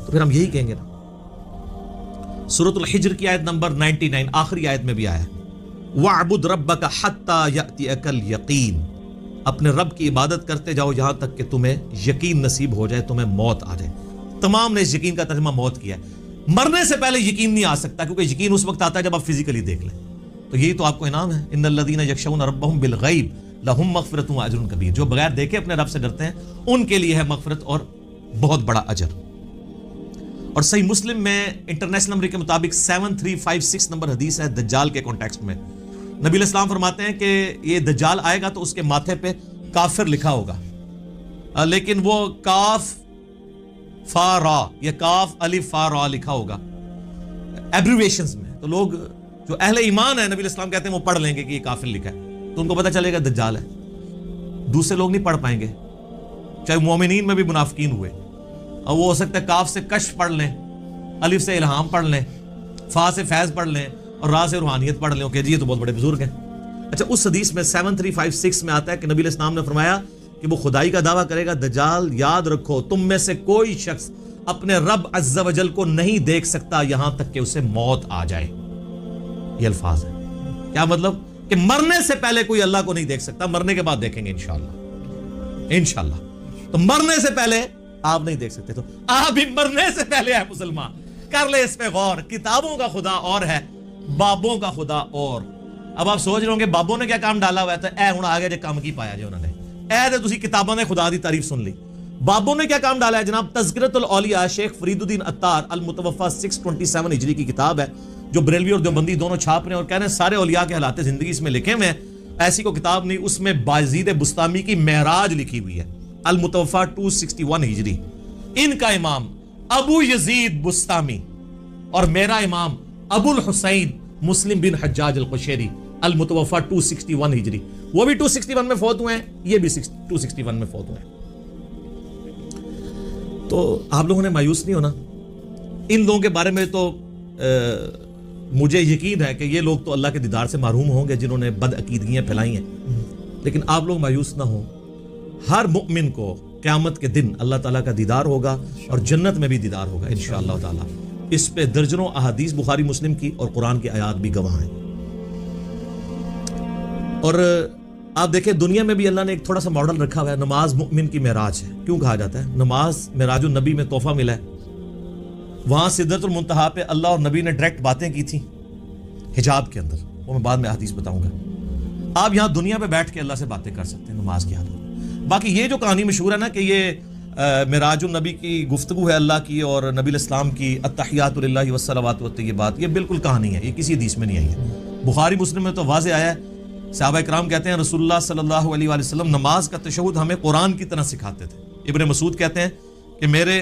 تو پھر ہم یہی کہیں گے نا۔ سورۃ الحجر کی آیت نمبر 99 آخری آیت میں بھی آیا ہے وَاعْبُدْ رَبَّكَ حَتَّى يَأْتِيَكَ الْيَقِينُ، اپنے رب کی عبادت کرتے جاؤ یہاں تک کہ تمہیں یقین نصیب ہو جائے، تمہیں موت آ جائے۔ تمام نے اس یقین کا ترجمہ موت کیا ہے۔ مرنے سے پہلے یقین نہیں آ سکتا، کیونکہ یقین اس وقت آتا ہے جب آپ فزیکلی دیکھ لیں۔ تو یہی تو آپ کو انعام ہے، ان الذین یخشون ربهم بالغیب لہم مغفرۃ واجر کبیر، جو بغیر دیکھے اپنے رب سے ڈرتے ہیں ان کے لیے ہے مغفرت اور بہت بڑا اجر۔ اور صحیح مسلم میں انٹرنیشنل نمبر کے مطابق 7356 نمبر حدیث ہے دجال کے کانٹیکسٹ میں۔ نبی علیہ السلام فرماتے ہیں کہ یہ دجال آئے گا تو اس کے ماتھے پہ کافر لکھا ہوگا، لیکن وہ کاف فا را یا کاف الف فا را لکھا ہوگا ایبریویشنز میں۔ تو لوگ جو اہل ایمان ہیں، نبی علیہ السلام کہتے ہیں وہ پڑھ لیں گے کہ یہ کافر لکھا ہے، تو ان کو پتہ چلے گا دجال ہے۔ دوسرے لوگ نہیں پڑھ پائیں گے، چاہے مومنین میں بھی منافقین ہوئے، اور وہ ہو سکتا ہے کاف سے کشف پڑھ لیں، الف سے الہام پڑھ لیں، فا سے فیض پڑھ لیں، اور را سے روحانیت پڑھ لیں کہ جی یہ تو بہت بڑے بزرگ ہیں۔ اچھا اس حدیث میں 7356 میں آتا ہے کہ نبی علیہ السلام نے فرمایا کہ وہ خدائی کا دعویٰ کرے گا دجال یاد رکھو تم میں سے کوئی شخص اپنے رب عز و جل کو نہیں دیکھ سکتا یہاں تک کہ اسے موت آ جائے. یہ الفاظ ہے. کیا مطلب؟ کہ مرنے سے پہلے کوئی اللہ کو نہیں دیکھ سکتا, مرنے کے بعد دیکھیں گے انشاءاللہ. تو مرنے سے پہلے آپ نہیں دیکھ سکتے, تو آپ بھی مرنے سے پہلے ہے مسلمان. کر لے اس پہ غور. کتابوں کا خدا اور ہے, بابوں کا خدا اور. اب آپ سوچ رہے ہوں گے بابوں نے کیا کام ڈالا ہوا ہے, تو اے ہوں آگے جو کام کی پایا جو انہوں نے, اے تو تسی کتابوں نے خدا دی تعریف سن لی. بابوں نے کیا کام ڈالا ہے جناب؟ تذکرۃ الاولیاء شیخ فرید الدین عطار المتوفی 627 ہجری کی کتاب ہے جو بریلوی اور دیوبندی دونوں چھاپ رہے ہیں اور کہہ رہے ہیں سارے اولیاء کے حالات زندگی اس میں لکھے ہوئے ہیں. ایسی کوئی کتاب نہیں, اس میں بایزید بستامی کی معراج لکھی ہوئی ہے, المتوفی 261 ہجری. ان کا امام ابو یزید بستامی اور میرا امام ابو الحسین مسلم بن حجاج القشیری المتوفی 261 ہجری, وہ بھی 261 میں فوت ہوئے ہیں, یہ بھی 261 میں فوت ہوئے ہیں. تو آپ لوگوں نے مایوس نہیں ہونا. ان لوگوں کے بارے میں تو مجھے یقین ہے کہ یہ لوگ تو اللہ کے دیدار سے محروم ہوں گے جنہوں نے بد عقیدگیاں پھیلائی ہیں, لیکن آپ لوگ مایوس نہ ہوں. ہر مؤمن کو قیامت کے دن اللہ تعالیٰ کا دیدار ہوگا اور جنت میں بھی دیدار ہوگا انشاءاللہ تعالیٰ. اس پہ درجنوں احادیث بخاری مسلم کی اور قرآن کی آیات بھی گواہ ہیں. اور آپ دیکھیں دنیا میں بھی اللہ نے ایک تھوڑا سا ماڈل رکھا ہوا ہے. نماز مؤمن کی معراج ہے. کیوں کہا جاتا ہے نماز معراج النبی میں تحفہ ملا ہے؟ وہاں سدرۃ المنتہا پہ اللہ اور نبی نے ڈائریکٹ باتیں کی تھیں حجاب کے اندر, وہ میں بعد میں حدیث بتاؤں گا. آپ یہاں دنیا پہ بیٹھ کے اللہ سے باتیں کر سکتے ہیں نماز کی حالت. باقی یہ جو کہانی مشہور ہے نا کہ یہ معراج النبی کی گفتگو ہے اللہ کی اور نبی علیہ السلام کی التحیات للہ والصلوات والطیبات, یہ بالکل کہانی ہے, یہ کسی حدیث میں نہیں آئی ہے. بخاری مسلم میں تو واضح آیا ہے. صحابہ کرام کہتے ہیں رسول اللہ صلی اللہ علیہ وآلہ وسلم نماز کا تشہد ہمیں قرآن کی طرح سکھاتے تھے. ابن مسعود کہتے ہیں کہ میرے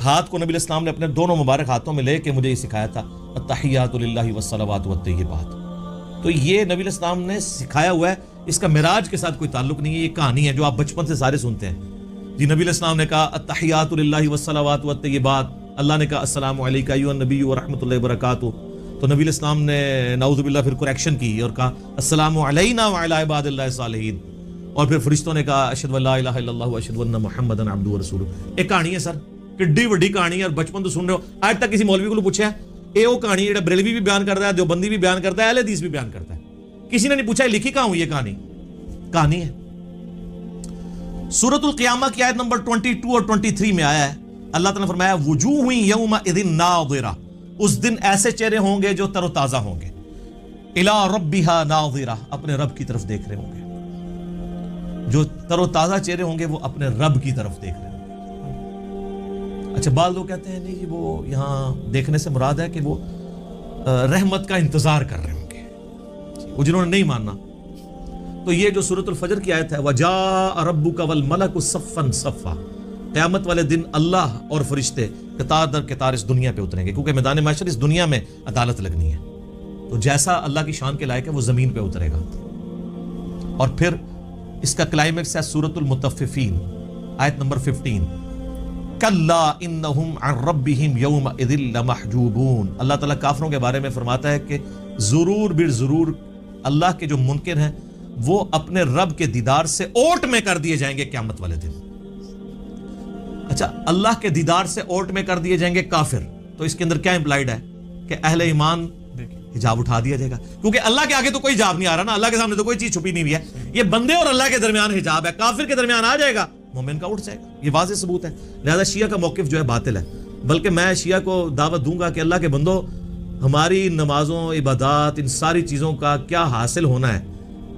ہاتھ کو نبی علیہ السلام نے اپنے دونوں مبارک ہاتھوں میں لے کے مجھے یہ سکھایا تھا التحیات للہ والصلوات والطیبات. تو یہ نبی علیہ السلام نے سکھایا ہوا ہے, اس کا معراج کے ساتھ کوئی تعلق نہیں ہے. یہ کہانی ہے جو آپ بچپن سے سارے سنتے ہیں. جی نبی علیہ السلام نے کہا التحیات للہ والصلوات والطیبات, اللہ نے کہا السلام علیکہ ایھا النبی ورحمۃ اللہ وبرکاتہ, تو نبی علیہ السلام نے نعوذ باللہ پھر کریکشن کی اور کہا السلام علینا وعلی عباد اللہ الصالحین, اور پھر فرشتوں نے کہا اشہد ان لا الہ الا اللہ واشہد ان محمدا عبدہ ورسولہ. ایک کہانی ہے سر, کڈی وڈی کہانی ہے, اور بچپن تو سن رہے ہو. آج تک کسی مولوی کو پوچھا ہے یہ وہ کہانی ہے بریلوی بھی بیان کرتا ہے, دیوبندی بھی بیان کرتا ہے, اہل حدیث بھی بیان کرتا ہے, کسی نے نہیں پوچھا لکھی کہاں ہوئی یہ کہانی ہے. سورۃ القیامہ کی آیت نمبر 22 اور 23 میں آیا ہے, اللہ تعالیٰ نے فرمایا وجوہ یومئذ ناظرہ, اس دن ایسے چہرے ہوں گے جو تر و تازہ ہوں گے, الی ربہا ناظرہ, اپنے رب کی طرف دیکھ رہے ہوں گے. جو تر و تازہ چہرے ہوں گے وہ اپنے رب کی طرف دیکھ رہے ہوں گے. اچھا بعض لوگ کہتے ہیں نہیں وہ یہاں دیکھنے سے مراد ہے کہ وہ رحمت کا انتظار کر رہے ہوں گے, وہ جنہوں نے نہیں ماننا. تو یہ جو سورۃ الفجر کی آیت ہے وجاء ربک والملک صفا صفا, قیامت والے دن اللہ اور فرشتے قطار در قطار اس دنیا پہ اتریں گے, کیونکہ میدان محشر اس دنیا میں عدالت لگنی ہے. تو جیسا اللہ کی شان کے لائق ہے وہ زمین پہ اترے گا. اور پھر اس کا کلائمیکس ہے سورۃ المطففین آیت نمبر 15, کلا انہم عن ربہم یومئذ لمحجوبون. اللہ تعالیٰ کافروں کے بارے میں فرماتا ہے کہ ضرور بر ضرور اللہ کے جو منکر ہیں وہ اپنے رب کے دیدار سے اوٹ میں کر دیے جائیں گے قیامت والے دن. اچھا اللہ کے دیدار سے اوٹ میں کر دیے جائیں گے کافر, تو اس کے اندر کیا امپلائیڈ ہے کہ اہل ایمان حجاب اٹھا دیا جائے گا, کیونکہ اللہ کے آگے تو کوئی حجاب نہیں آ رہا نا, اللہ کے سامنے تو کوئی چیز چھپی نہیں ہوئی ہے. یہ بندے اور اللہ کے درمیان حجاب ہے, کافر کے درمیان آ جائے گا, مومن کا اٹھ جائے گا. یہ واضح ثبوت ہے. لہذا شیعہ کا موقف جو ہے باطل ہے. بلکہ میں شیعہ کو دعوت دوں گا کہ اللہ کے بندو, ہماری نمازوں عبادات ان ساری چیزوں کا کیا حاصل ہونا ہے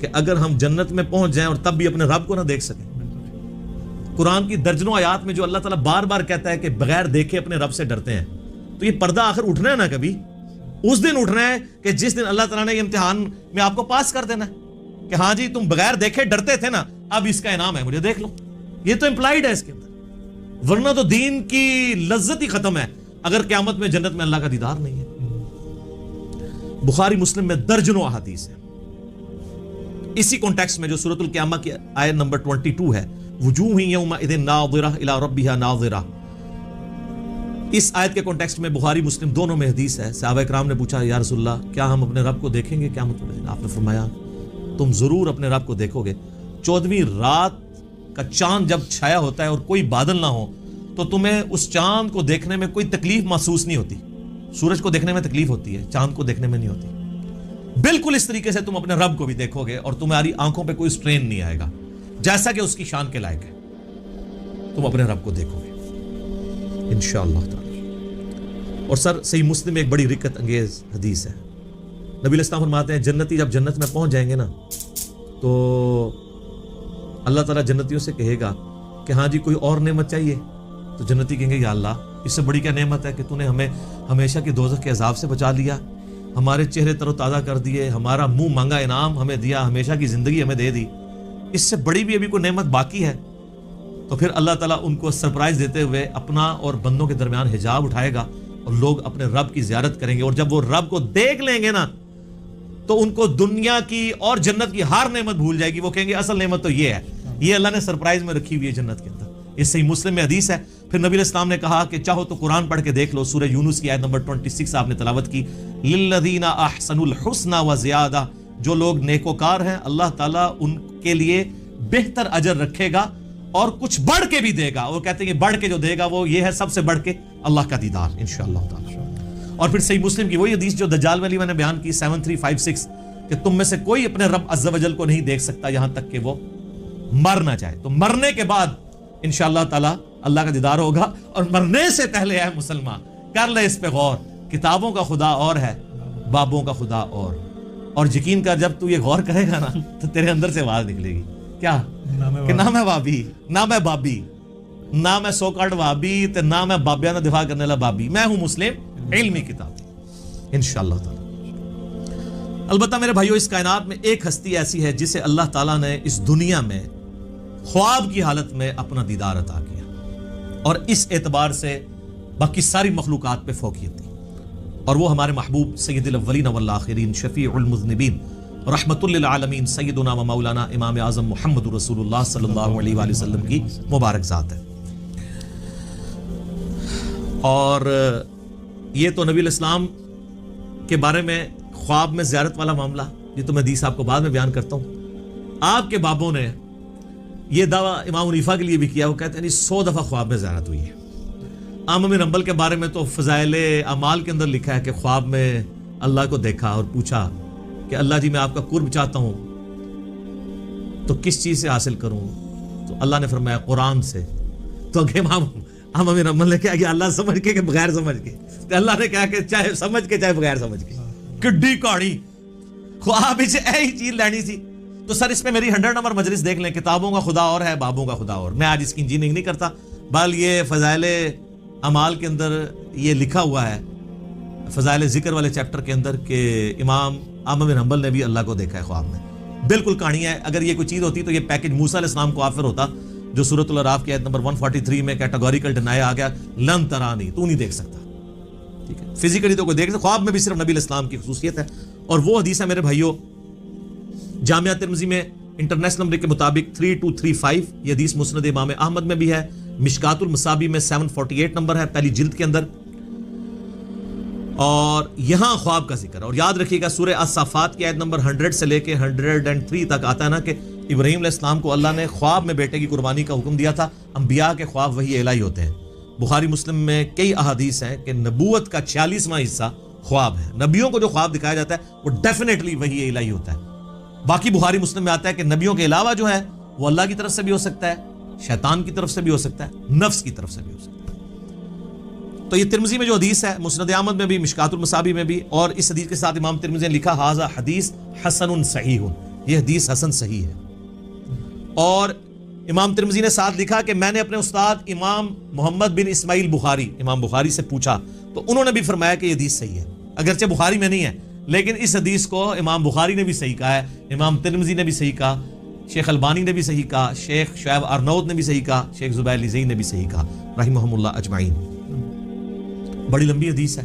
کہ اگر ہم جنت میں پہنچ جائیں اور تب بھی اپنے رب کو نہ دیکھ سکیں. قرآن کی درجنوں آیات میں جو اللہ تعالیٰ بار بار کہتا ہے کہ بغیر دیکھے اپنے رب سے ڈرتے ہیں, تو یہ پردہ آخر اٹھنا ہے نا, کبھی اس دن اٹھنا ہے کہ جس دن اللہ تعالیٰ نے یہ امتحان میں آپ کو پاس کر دینا ہے کہ ہاں جی تم بغیر دیکھے ڈرتے تھے نا, اب اس کا انعام ہے, مجھے دیکھ لو. یہ تو امپلائیڈ ہے اس کے اندر, ورنہ تو دین کی لذت ہی ختم ہے اگر قیامت میں جنت میں اللہ کا دیدار نہیں ہے. بخاری مسلم میں درجنوں احادیث ہیں. اسی کانٹیکسٹ میں جو سورۃ القیامہ کی آیت نمبر 22 ہے وجوہ یومئذ ناظرہ الی ربہا ناظرہ, اس آیت کے کانٹیکسٹ میں بخاری مسلم دونوں میں حدیث ہے. صحابہ کرام نے پوچھا یا رسول اللہ کیا ہم اپنے رب کو دیکھیں گے قیامت والے دن؟ آپ نے فرمایا تم ضرور اپنے رب کو دیکھو گے. 14ویں رات کا چاند جب چھایا ہوتا ہے اور کوئی بادل نہ ہو تو تمہیں اس چاند کو دیکھنے میں کوئی تکلیف محسوس نہیں ہوتی. سورج کو دیکھنے میں تکلیف ہوتی ہے, چاند کو دیکھنے میں نہیں ہوتی. بالکل اس طریقے سے تم اپنے رب کو بھی دیکھو گے اور تمہاری آنکھوں پہ کوئی سٹرین نہیں آئے گا, جیسا کہ اس کی شان کے لائق ہے. تم اپنے رب کو دیکھو گے انشاءاللہ تعالی. اور سر صحیح مسلم میں ایک بڑی رکت انگیز حدیث ہے. نبی علیہ السلام فرماتے ہیں جنتی جب جنت میں پہنچ جائیں گے نا تو اللہ تعالیٰ جنتیوں سے کہے گا کہ ہاں جی کوئی اور نعمت چاہیے. تو جنتی کہیں گے یا اللہ اس سے بڑی کیا نعمت ہے کہ تو نے ہمیں ہمیشہ کی دوزخ کے عذاب سے بچا لیا, ہمارے چہرے تر و تازہ کر دیے, ہمارا منہ مانگا انعام ہمیں دیا, ہمیشہ کی زندگی ہمیں دے دی. اس سے بڑی بھی ابھی کوئی نعمت باقی ہے؟ تو پھر اللہ تعالیٰ ان کو سرپرائز دیتے ہوئے اپنا اور بندوں کے درمیان حجاب اٹھائے گا اور لوگ اپنے رب کی زیارت کریں گے. اور جب وہ رب کو دیکھ لیں گے نا تو ان کو دنیا کی اور جنت کی ہر نعمت بھول جائے گی. وہ کہیں گے اصل نعمت تو یہ ہے, یہ اللہ نے سرپرائز میں رکھی ہوئی ہے جنت کے اندر. اس صحیح مسلم میں حدیث ہے. پھر نبی علیہ السلام نے کہا کہ چاہو تو قرآن پڑھ کے دیکھ لو, سورہ یونس کی آیت نمبر 26 آپ نے تلاوت کی. للذین احسنوا الحسنى وزیادہ, جو لوگ نیکوکار ہیں اللہ تعالیٰ ان کے لیے بہتر اجر رکھے گا اور کچھ بڑھ کے بھی دے گا. وہ کہتے ہیں کہ بڑھ کے جو دے گا وہ یہ ہے سب سے بڑھ کے اللہ کا دیدار انشاءاللہ تعالی. اور پھر صحیح مسلم کی وہی حدیث جو دجال والی میں نے بیان کی 7356 کہ تم میں سے کوئی اپنے رب عز و جل کو نہیں دیکھ سکتا یہاں تک کہ وہ مر نہ جائے. تو مرنے کے بعد انشاءاللہ تعالی اللہ کا دیدار ہوگا. اور مرنے سے پہلے اے مسلمان کر لے اس پہ غور, کتابوں کا خدا اور ہے, بابوں کا خدا اور یقین کر جب تو یہ غور کرے گا نا تو تیرے اندر سے آواز نکلے گی کیا کہ نہ میں بابی, نہ میں بابی, نہ میں سو کارڈ بابی, نہ میں بابیاں نہ دفاع کرنے والا بابی, میں ہوں مسلم علمی کتاب انشاءاللہ تعالی. البتہ میرے بھائیو اس کائنات میں ایک ہستی ایسی ہے جسے اللہ تعالیٰ نے اس دنیا میں خواب کی حالت میں اپنا دیدار عطا کیا اور اس اعتبار سے باقی ساری مخلوقات پہ فوقیت دی, اور وہ ہمارے محبوب سید الاولین والآخرین شفیع المذنبین رحمت للعالمین سیدنا و مولانا امام اعظم محمد رسول اللہ صلی اللہ علیہ وآلہ وسلم کی مبارک ذات ہے. اور یہ تو نبی علیہ السلام کے بارے میں خواب میں زیارت والا معاملہ, یہ تو میں حدیث آپ کو بعد میں بیان کرتا ہوں. آپ کے بابوں نے یہ دعویٰ امام حنیفہ کے لیے بھی کیا, وہ کہتے ہیں 100 دفعہ خواب میں زیارت ہوئی ہے. امام بن حنبل کے بارے میں تو فضائل اعمال کے اندر لکھا ہے کہ خواب میں اللہ کو دیکھا اور پوچھا کہ اللہ جی میں آپ کا قرب چاہتا ہوں تو کس چیز سے حاصل کروں, تو اللہ نے فرمایا قرآن سے. تو امام بن حنبل نے کہا کہ اللہ سمجھ کے کہ بغیر سمجھ کے, تو اللہ نے کہا کہ چاہے سمجھ کے چاہے بغیر سمجھ کے. کڈی کہانی خواب سے ایہی چیز لینی سی. تو سر اس میں میری 100 نمبر مجلس دیکھ لیں, کتابوں کا خدا اور ہے, بابوں کا خدا اور. میں آج اس کی انجینئرنگ نہیں کرتا, بل یہ فضائل اعمال کے اندر یہ لکھا ہوا ہے فضائل ذکر والے چیپٹر کے اندر کہ امام احمد بن حنبل نے بھی اللہ کو دیکھا ہے خواب میں. بالکل کہانی ہے. اگر یہ کوئی چیز ہوتی تو یہ پیکج موسیٰ علیہ السلام کو آفر ہوتا جو سورۃ الاعراف کی آیت نمبر 143 میں کیٹیگوریکل ڈینائی آ گیا, لن ترانی, تو نہیں دیکھ سکتا. ٹھیک ہے, فزیکلی تو کوئی دیکھ سکتا, خواب میں بھی صرف نبی علیہ السلام کی خصوصیت ہے. اور وہ حدیث ہے میرے بھائیو جامعہ ترمذی میں انٹرنیشنل نمبر کے مطابق 3235, یہ حدیث مسند امام احمد میں بھی ہے, مشکات المصابیح میں 748 نمبر ہے پہلی جلد کے اندر. اور یہاں خواب کا ذکر, اور یاد رکھیے گا سورہ الصافات کی آیت نمبر 100 سے لے کے 103 تک آتا ہے نا کہ ابراہیم علیہ السلام کو اللہ نے خواب میں بیٹے کی قربانی کا حکم دیا تھا. انبیاء کے خواب وحی الہی ہوتے ہیں. بخاری مسلم میں کئی احادیث ہیں کہ نبوت کا 46واں حصہ خواب ہے. نبیوں کو جو خواب دکھایا جاتا ہے وہ ڈیفینیٹلی وحی الہی ہوتا ہے. باقی بخاری مسلم میں آتا ہے کہ نبیوں کے علاوہ جو ہے وہ اللہ کی طرف سے بھی ہو سکتا ہے, شیطان کی طرف سے بھی ہو سکتا ہے, نفس کی طرف سے بھی ہو سکتا ہے. تو یہ ترمذی میں جو حدیث ہے, مسند احمد میں بھی, مشکات المصابیح میں بھی, اور اس حدیث کے ساتھ امام ترمذی نے لکھا ھذا حدیث حسن صحیح, یہ حدیث حسن صحیح ہے. اور امام ترمذی نے ساتھ لکھا کہ میں نے اپنے استاد امام محمد بن اسماعیل بخاری, امام بخاری سے پوچھا تو انہوں نے بھی فرمایا کہ یہ حدیث صحیح ہے. اگرچہ بخاری میں نہیں ہے لیکن اس حدیث کو امام بخاری نے بھی صحیح کہا ہے, امام ترمذی نے بھی صحیح کہا, شیخ البانی نے بھی صحیح کہا, شیخ شعیب ارناؤط نے بھی صحیح کہا, شیخ زبیر علی زئی نے بھی صحیح کہا رحمہم اللہ اجمعین. بڑی لمبی حدیث ہے,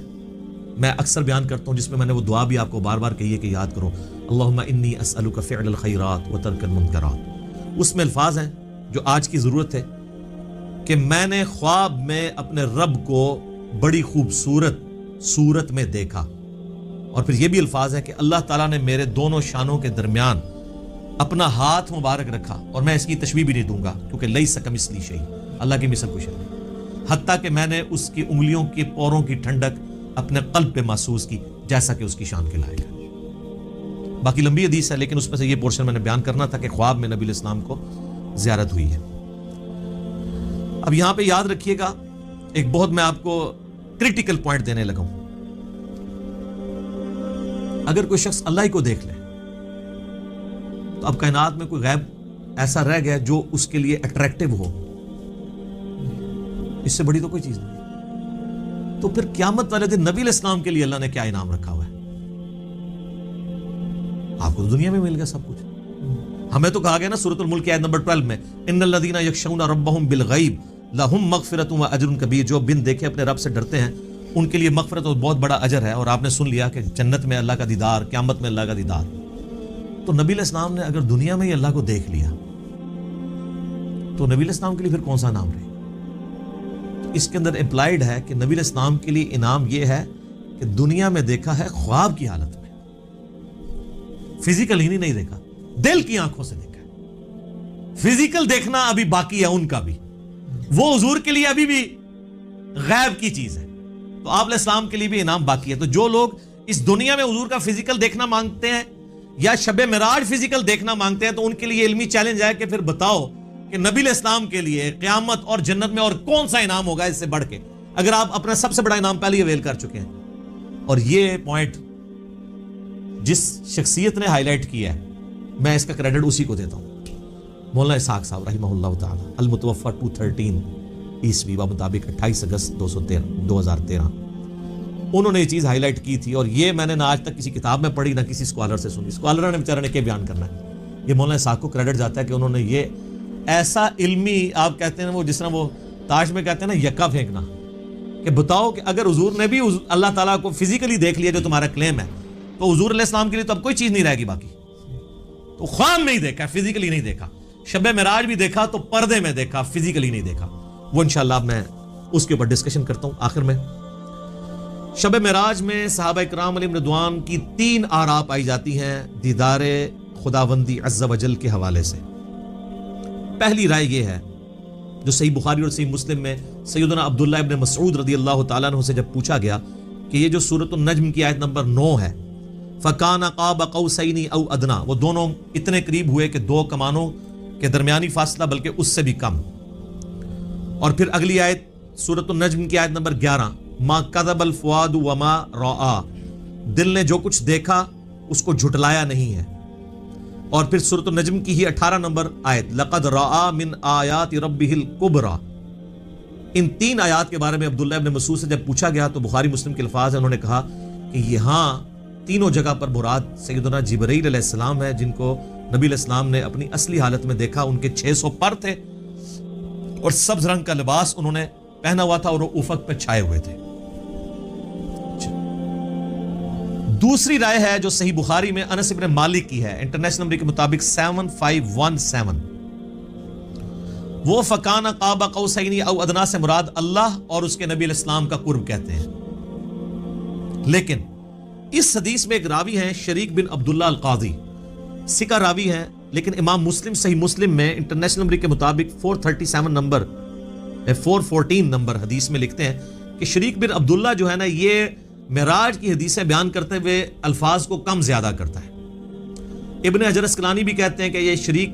میں اکثر بیان کرتا ہوں, جس میں نے وہ دعا بھی آپ کو بار بار کہی ہے کہ یاد کرو, اللہم انی اسألک فعل الخیرات و ترک المنکرات. اس میں الفاظ ہیں جو آج کی ضرورت ہے کہ میں نے خواب میں اپنے رب کو بڑی خوبصورت صورت میں دیکھا, اور پھر یہ بھی الفاظ ہیں کہ اللہ تعالیٰ نے میرے دونوں شانوں کے درمیان اپنا ہاتھ مبارک رکھا، اور میں اس کی تشبیہ بھی نہیں دوں گا کیونکہ لیس کمثلہ شیء، اللہ کی مثل کچھ نہیں، حتیٰ کہ میں نے اس کی انگلیوں کے پوروں کی ٹھنڈک اپنے قلب پہ محسوس کی جیسا کہ اس کی شان کے لائق ہے۔ باقی لمبی حدیث ہے، لیکن اس میں سے یہ پورشن میں نے بیان کرنا تھا کہ خواب میں نبی علیہ السلام کو زیارت ہوئی ہے۔ اب یہاں پہ یاد رکھیے گا ایک بہت میں آپ کو کریٹیکل پوائنٹ دینے لگا ہوں، اگر کوئی شخص اللہ ہی کو دیکھ لے تو اب کائنات میں کوئی غیب ایسا رہ گیا جو اس کے لیے اٹریکٹیو ہو، اس سے بڑی تو کوئی چیز نہیں۔ تو پھر قیامت والے دن نبی علیہ السلام کے لیے اللہ نے کیا انعام رکھا ہوا ہے؟ آپ کو تو دنیا میں مل گیا سب کچھ۔ ہمیں تو کہا گیا نا سورۃ الملک آیت نمبر 12 میں، ان الذین یخشون ربهم بالغیب لہم مغفرۃ و اجر کبیر، جو بن دیکھے اپنے رب سے ڈرتے ہیں ان کے لیے مغفرت اور بہت بڑا اجر ہے۔ اور آپ نے سن لیا کہ جنت میں اللہ کا دیدار، قیامت میں اللہ کا دیدار۔ تو نبی علیہ السلام نے اگر دنیا میں ہی اللہ کو دیکھ لیا تو نبی علیہ السلام کے لیے پھر کون سا انعام رہے؟ اس کے اندر امپلائڈ ہے کہ نبی علیہ السلام کے لیے انعام یہ ہے کہ دنیا میں دیکھا ہے خواب کی حالت میں، فزیکل ہی نہیں دیکھا، دل کی آنکھوں سے دیکھا ہے۔ فزیکل دیکھنا ابھی باقی ہے ان کا بھی، وہ حضور کے لیے ابھی بھی غیب کی چیز ہے، تو آپ علیہ السلام کے لیے بھی انعام باقی ہے۔ تو جو لوگ اس دنیا میں حضور کا فزیکل دیکھنا مانگتے ہیں یا شب معراج فزیکل دیکھنا مانگتے ہیں تو ان کے لیے علمی چیلنج ہے کہ پھر بتاؤ کہ نبی علیہ السلام کے لیے قیامت اور جنت میں اور کون سا انعام ہوگا اس سے بڑھ کے، اگر آپ اپنا سب سے بڑا انعام پہلے ہی اویل کر چکے ہیں۔ اور یہ پوائنٹ جس شخصیت نے ہائی لائٹ کیا ہے میں اس کا کریڈٹ اسی کو دیتا ہوں، مولانا اسحاق صاحب رحمہ اللہ تعالی، المتوفی 213 عیسوی مطابق 28 اگست 2013، انہوں نے یہ چیز ہائی لائٹ کی تھی، اور یہ میں نے نہ آج تک کسی کتاب میں پڑھی نہ کسی اسکالر سے سنی۔ اسکالر نے بیچارے نے کیا بیان کرنا ہے، یہ مولانا اسحاق کو کریڈٹ جاتا ہے کہ انہوں نے یہ ایسا علمی، آپ کہتے ہیں وہ جس طرح وہ تاش میں کہتے ہیں نا یکا پھینکنا، کہ بتاؤ کہ اگر حضور نے بھی اللہ تعالیٰ کو فزیکلی دیکھ لیا جو تمہارا کلیم ہے تو حضور علیہ السلام کے لیے تو اب کوئی چیز نہیں رہے گی باقی۔ تو خواب میں ہی دیکھا، فزیکلی نہیں دیکھا، شب معراج بھی دیکھا تو پردے میں دیکھا، فزیکلی نہیں دیکھا۔ وہ انشاءاللہ میں اس کے اوپر ڈسکشن کرتا ہوں آخر میں۔ شب معراج میں صحابہ اکرام علیہم رضوان کی 3 آراء پائی جاتی ہیں دیدار خداوندی عز و جل کے حوالے سے۔ پہلی رائے یہ ہے جو صحیح بخاری اور صحیح مسلم میں سیدنا عبداللہ ابن مسعود رضی اللہ تعالیٰ عنہ سے جب پوچھا گیا کہ یہ جو سورۃ النجم کی آیت نمبر 9 ہے، فَكَانَ قَابَ قَوْسَيْنِ أَوْ أَدْنَىٰ، وہ دونوں اتنے قریب ہوئے کہ 2 کمانوں کے درمیانی فاصلہ بلکہ اس سے بھی کم۔ اور پھر اگلی آیت سورۃ النجم کی آیت نمبر 11، مَا كَذَبَ الْفُؤَادُ وَمَا رَأَىٰ، دل نے جو کچھ دیکھا اس کو جھٹلایا نہیں ہے۔ اور پھر سورۃ النجم کی ہی 18 نمبر آیت، لَقَدْ رَأَىٰ مِنْ آیَاتِ رَبِّهِ الْكُبْرَىٰ۔ ان 3 آیات کے بارے میں عبداللہ ابن مسعود سے جب پوچھا گیا تو بخاری مسلم کے الفاظ ہیں، انہوں نے کہا کہ یہاں تینوں جگہ پر مراد سیدنا جبرائیل علیہ السلام ہے، جن کو نبی علیہ السلام نے اپنی اصلی حالت میں دیکھا۔ ان کے 600 پر تھے اور سبز رنگ کا لباس انہوں نے پہنا ہوا تھا اور وہ افق پہ چھائے ہوئے تھے۔ دوسری رائے ہے جو صحیح بخاری میں انس ابن مالک کی ہے، انٹرنیشنل نمبر کے مطابق 7517، وہ فکان قاب قوسین او ادنا سے مراد اللہ اور اس کے نبی علیہ السلام کا قرب کہتے ہیں۔ لیکن اس حدیث میں ایک راوی ہیں شریک بن عبداللہ القاضی، سکہ راوی ہیں، لیکن امام مسلم صحیح مسلم میں انٹرنیشنل نمبر کے مطابق 414 نمبر حدیث میں لکھتے ہیں کہ شریک بن عبداللہ جو ہے نا یہ معراج کی حدیثیں بیان کرتے ہوئے الفاظ کو کم زیادہ کرتا ہے۔ ابن حجر اسقلانی بھی کہتے ہیں کہ یہ شریک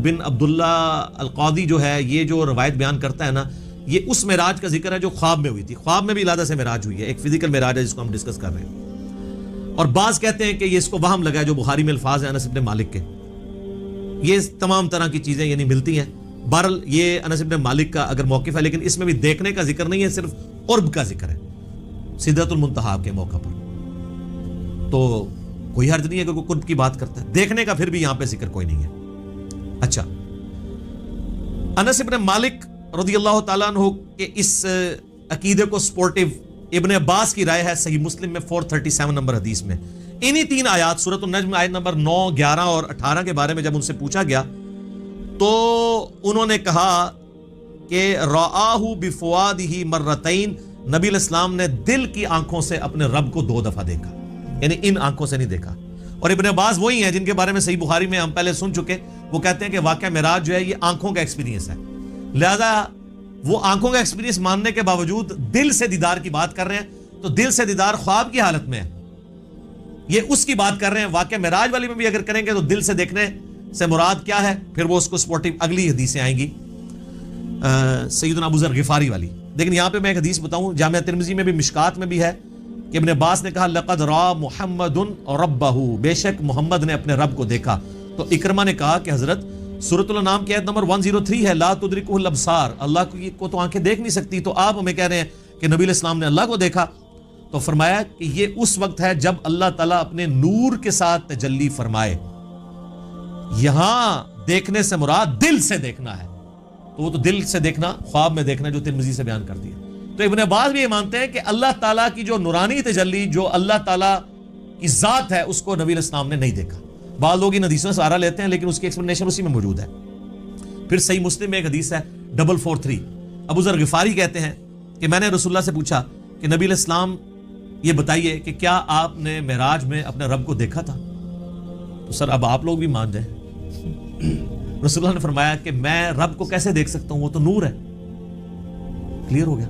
بن عبداللہ القاضی جو ہے یہ جو روایت بیان کرتا ہے نا یہ اس معراج کا ذکر ہے جو خواب میں ہوئی تھی۔ خواب میں بھی علیحدہ سے معراج ہوئی ہے، ایک فزیکل معراج ہے جس کو ہم ڈسکس کر رہے ہیں۔ اور بعض کہتے ہیں کہ یہ اس کو وہم لگا ہے جو بخاری میں الفاظ ہیں انس ابن مالک کے۔ یہ تمام طرح کی چیزیں یعنی ملتی ہیں۔ بہرحال یہ انس ابن مالک کا اگر موقف ہے، لیکن اس میں بھی دیکھنے کا ذکر نہیں ہے، صرف قرب کا ذکر ہے سدرۃ المنتہا کے موقع پر۔ تو کوئی حرج نہیں ہے اگر کوئی قرب کی بات کرتا ہے، دیکھنے کا پھر بھی یہاں پہ ذکر کوئی نہیں ہے۔ اچھا، انس ابن مالک رضی اللہ تعالیٰ عنہ کے اس عقیدے کو سپورٹیو ابن عباس کی رائے ہے صحیح مسلم میں 437 نمبر حدیث میں۔ انہی 3 آیات سورۃ النجم آیت نمبر 9، 11 اور 18 کے بارے میں جب ان سے پوچھا گیا تو انہوں نے کہا کہ رآہ بفؤادہ مرتین، نبی علیہ السلام نے دل کی آنکھوں سے اپنے رب کو 2 دفعہ دیکھا، یعنی ان آنکھوں سے نہیں دیکھا۔ اور ابن عباس وہی ہیں جن کے بارے میں صحیح بخاری میں ہم پہلے سن چکے. وہ کہتے ہیں کہ واقعہ معراج جو ہے یہ آنکھوں کا ایکسپیرینس ہے, لہذا وہ آنکھوں کا ایکسپیرینس ماننے کے باوجود دل سے دیدار کی بات کر رہے ہیں, تو دل سے دیدار خواب کی حالت میں ہے, یہ اس کی بات کر رہے ہیں. واقعہ معراج والی میں بھی اگر کریں گے تو دل سے دیکھنے سے مراد کیا ہے, پھر وہ اس کو سپورٹنگ اگلی حدیثیں آئیں گی سیدنا ابو ذر غفاری والی. لیکن یہاں پہ میں ایک حدیث بتاؤں, جامعہ ترمذی میں بھی مشکات میں بھی ہے کہ ابن عباس نے کہا لقد را محمد ربہ, بے شک محمد نے اپنے رب کو دیکھا. تو اکرمہ نے کہا کہ حضرت سورۃ الانعام کی آیت نمبر 103 ہے, لا تدرکہ الابصار, اللہ کو تو آنکھیں دیکھ نہیں سکتی, تو آپ ہمیں کہہ رہے ہیں کہ نبی علیہ السلام نے اللہ کو دیکھا. تو فرمایا کہ یہ اس وقت ہے جب اللہ تعالیٰ اپنے نور کے ساتھ تجلی فرمائے. یہاں دیکھنے سے مراد دل سے دیکھنا ہے, تو وہ تو دل سے دیکھنا خواب میں دیکھنا جو ترمذی سے بیان کر دیا. تو ابن عباس بھی یہ مانتے ہیں کہ اللہ تعالیٰ کی جو نورانی تجلی, جو اللہ تعالیٰ کی ذات ہے, اس کو نبی علیہ السلام نے نہیں دیکھا. بعض لوگ ان حدیثوں سے سہارا لیتے ہیں لیکن اس کی ایکسپلینیشن اسی میں موجود ہے. پھر صحیح مسلم میں ایک حدیث ہے 443, ابو ذر غفاری کہتے ہیں کہ میں نے رسول اللہ سے پوچھا کہ نبی علیہ السلام یہ بتائیے کہ کیا آپ نے معراج میں اپنے رب کو دیکھا تھا؟ تو سر اب آپ لوگ بھی مان جائیں. رسول اللہ نے فرمایا کہ میں رب کو کیسے دیکھ سکتا ہوں, وہ تو نور ہے. کلیئر ہو گیا.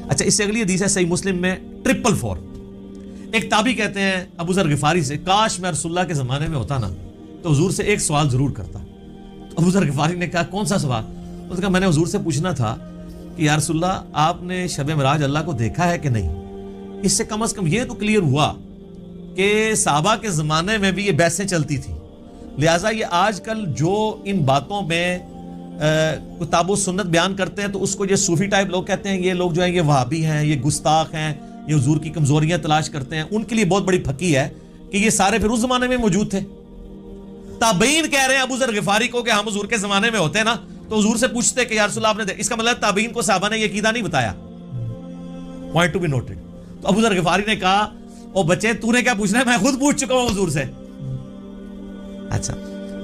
اچھا, اس سے اگلی حدیث ہے صحیح مسلم میں 444. ایک تابعی کہتے ہیں ابو ذر غفاری سے, کاش میں رسول اللہ کے زمانے میں ہوتا نا تو حضور سے ایک سوال ضرور کرتا. ابو ذر غفاری نے کہا کون سا سوال؟ اس نے کہا میں نے حضور سے پوچھنا تھا کہ یا رسول اللہ آپ نے شب معراج اللہ کو دیکھا ہے کہ نہیں. اس سے کم از کم یہ تو کلیئر ہوا کہ صحابہ کے زمانے میں بھی یہ بحثیں چلتی تھی, لہٰذا یہ آج کل جو ان باتوں میں کتاب و سنت بیان کرتے ہیں تو اس کو یہ صوفی ٹائپ لوگ کہتے ہیں, یہ لوگ جو ہیں یہ وہابی ہیں, یہ گستاخ ہیں, یہ حضور کی کمزوریاں تلاش کرتے ہیں. ان کے لیے بہت بڑی پھکی ہے کہ یہ سارے پھر اس زمانے میں موجود تھے. تابعین کہہ رہے ہیں ابو ذر غفاری کو کہ ہم حضور کے زمانے میں ہوتے نا تو حضور سے پوچھتے کہ یا رسول اللہ آپ نے, اس کا مطلب تابعین کو صحابہ نے یہ عقیدہ نہیں بتایا. Point to be noted. تو ابو ذر غفاری نے کہا او بچے تو نے کیا پوچھنا ہے, میں خود پوچھ چکا ہوں حضور سے. اچھا,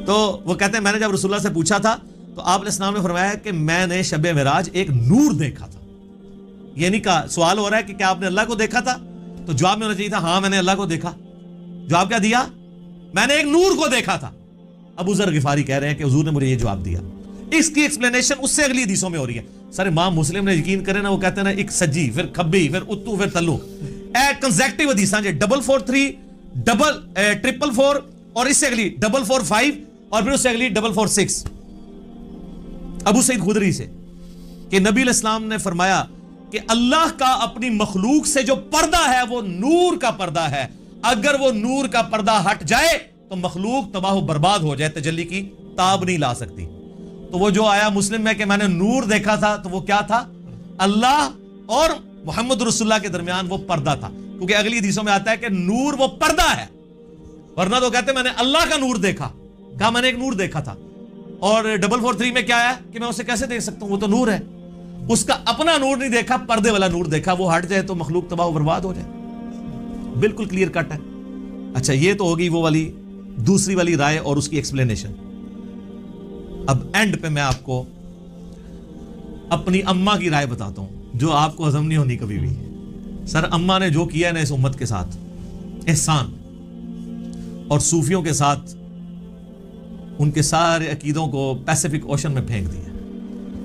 تو وہ کہتے ہیں میں نے جب رسول اللہ سے پوچھا تھا تو آپ علیہ السلام نے فرمایا کہ میں نے شب معراج ایک نور دیکھا تھا. یہ نہیں کہا, سوال ہو رہا ہے کہ کیا آپ نے اللہ کو دیکھا تھا, تو جواب میں ہونا چاہیے تھا ہاں میں نے اللہ کو دیکھا. جواب کیا دیا؟ میں نے ایک نور کو دیکھا تھا. ابو ذر غفاری کہہ رہے ہیں کہ حضور نے مجھے یہ جواب دیا. اس کی ایکسپلینیشن اس سے اگلی حدیثوں میں ہو رہی ہے. سر امام مسلم نے یقین کرے نا, وہ کہتے ہیں نا ایک سجی پھر کھبی پھر اتو پھر تلو, کنزیکٹیو حدیثاں جی 443 444 اور اس سے اگلی 445 اور پھر اس سے اگلی 446 ابو سعید خدری سے کہ نبی علیہ السلام نے فرمایا کہ اللہ کا اپنی مخلوق سے جو پردہ ہے وہ نور کا پردہ ہے, اگر وہ نور کا پردہ ہٹ جائے تو مخلوق تباہ و برباد ہو جائے, تجلی کی تاب نہیں لا سکتی. تو وہ جو آیا مسلم میں کہ میں نے نور دیکھا تھا, تو وہ کیا تھا؟ اللہ اور محمد رسول اللہ کے درمیان وہ پردہ تھا, کیونکہ اگلی حدیثوں میں آتا ہے کہ نور وہ پردہ ہے, ورنہ تو کہتے ہیں میں نے اللہ کا نور دیکھا. کہا میں نے ایک نور دیکھا تھا. اور 443 میں کیا ہے کہ میں اسے کیسے دیکھ سکتا ہوں, وہ تو نور ہے. اس کا اپنا نور نہیں دیکھا, پردے والا نور دیکھا, وہ ہٹ جائے تو مخلوق تباہ و برباد ہو جائے. بالکل کلیئر کٹ ہے. اچھا, یہ تو ہوگی وہ والی دوسری والی رائے اور اس کی ایکسپلینیشن. اب اینڈ پہ میں آپ کو اپنی اماں کی رائے بتاتا ہوں جو آپ کو ہضم نہیں ہونی کبھی بھی. سر اماں نے جو کیا ہے نا اس امت کے ساتھ احسان, اور صوفیوں کے ساتھ ان کے سارے عقیدوں کو پیسیفک اوشن میں پھینک دیا.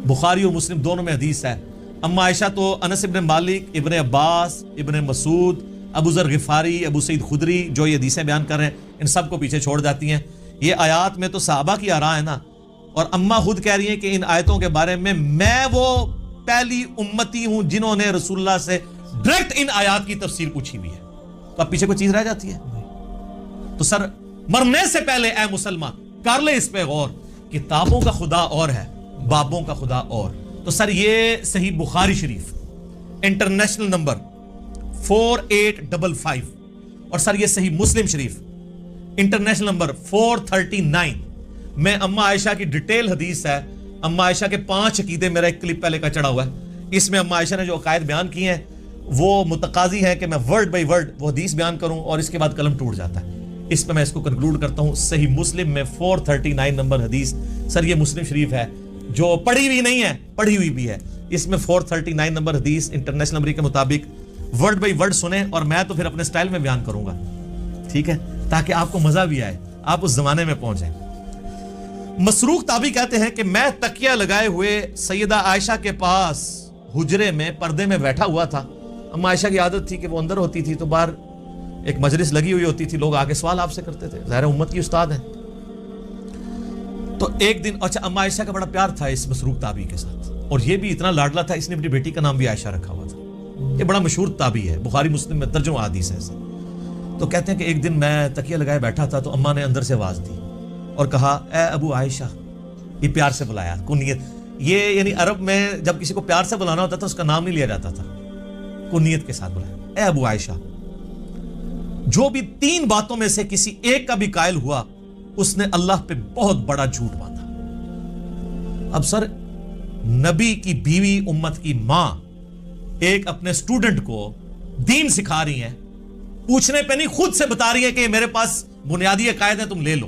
بخاری اور مسلم دونوں میں حدیث ہے. اما عائشہ تو انس ابن مالک, ابن عباس, ابن مسعود, ابو ذر غفاری, ابو سعید خدری جو یہ حدیثیں بیان کر رہے ہیں ان سب کو پیچھے چھوڑ جاتی ہیں. یہ آیات میں تو صحابہ کی آراء ہے نا, اور اما خود کہہ رہی ہیں کہ ان آیتوں کے بارے میں وہ پہلی امتی ہوں جنہوں نے رسول اللہ سے ڈائریکٹ ان آیات کی تفسیر پوچھی ہوئی ہے. تو اب پیچھے کوئی چیز رہ جاتی ہے؟ تو سر مرنے سے پہلے اے مسلمان کر لے اس پہ غور, کتابوں کا خدا اور ہے, بابوں کا خدا اور. تو سر یہ صحیح بخاری شریف انٹرنیشنل نمبر 4855 اور سر یہ صحیح مسلم شریف انٹرنیشنل نمبر 439 میں اما عائشہ کی ڈیٹیل حدیث ہے. اما عائشہ کے 5 عقیدے میرا ایک کلپ پہلے کا چڑھا ہوا ہے. اس میں اما عائشہ نے جو عقائد بیان کیے ہیں وہ متقاضی ہے کہ میں ورڈ بائی ورڈ وہ حدیث بیان کروں, اور اس کے بعد قلم ٹوٹ جاتا ہے. اس پہ میں اس کو کنکلوڈ کرتا ہوں. صحیح مسلم میں 439 نمبر حدیث. سر یہ مسلم شریف ہے جو پڑھی ہوئی نہیں ہے, پڑھی ہوئی بھی ہے. اس میں 439 نمبر حدیث انٹرنیشنل نمبر کے مطابق ورڈ بائی ورڈ سنیں, اور میں تو پھر اپنے سٹائل میں بیان کروں گا, ٹھیک ہے. تاکہ آپ کو مزہ بھی آئے, آپ اس زمانے میں پہنچ جائیں. مسروق تابعی کہتے ہیں کہ میں تکیہ لگائے ہوئے سیدہ عائشہ کے پاس حجرے میں پردے میں بیٹھا ہوا تھا. اما عائشہ کی عادت تھی کہ وہ اندر ہوتی تھی تو باہر ایک مجلس لگی ہوئی ہوتی تھی, لوگ آ کے سوال آپ سے کرتے تھے, ظاہر امت کی استاد ہیں. تو ایک دن, اچھا اما عائشہ کا بڑا پیار تھا اس مسروق تابعی کے ساتھ, اور یہ بھی اتنا لاڈلا تھا, اس نے اپنی بیٹی کا نام بھی عائشہ رکھا ہوا تھا. یہ بڑا مشہور تابعی ہے, بخاری مسلم میں درجنوں احادیث ہیں ایسے. تو کہتے ہیں کہ ایک دن میں تکیہ لگائے بیٹھا تھا تو اماں نے اندر سے آواز دی اور کہا اے ابو عائشہ. یہ پیار سے بلایا, کنیت. یہ یعنی عرب میں جب کسی کو پیار سے بلانا ہوتا تھا اس کا نام نہیں لیا جاتا تھا, کنیت کے ساتھ بلایا, اے ابو عائشہ. جو بھی 3 باتوں میں سے کسی ایک کا بھی قائل ہوا اس نے اللہ پہ بہت بڑا جھوٹ باندھا. اب سر, نبی کی بیوی, امت کی ماں, ایک اپنے سٹوڈنٹ کو دین سکھا رہی ہیں, پوچھنے پہ نہیں خود سے بتا رہی ہے کہ میرے پاس بنیادی عقائد ہیں, تم لے لو.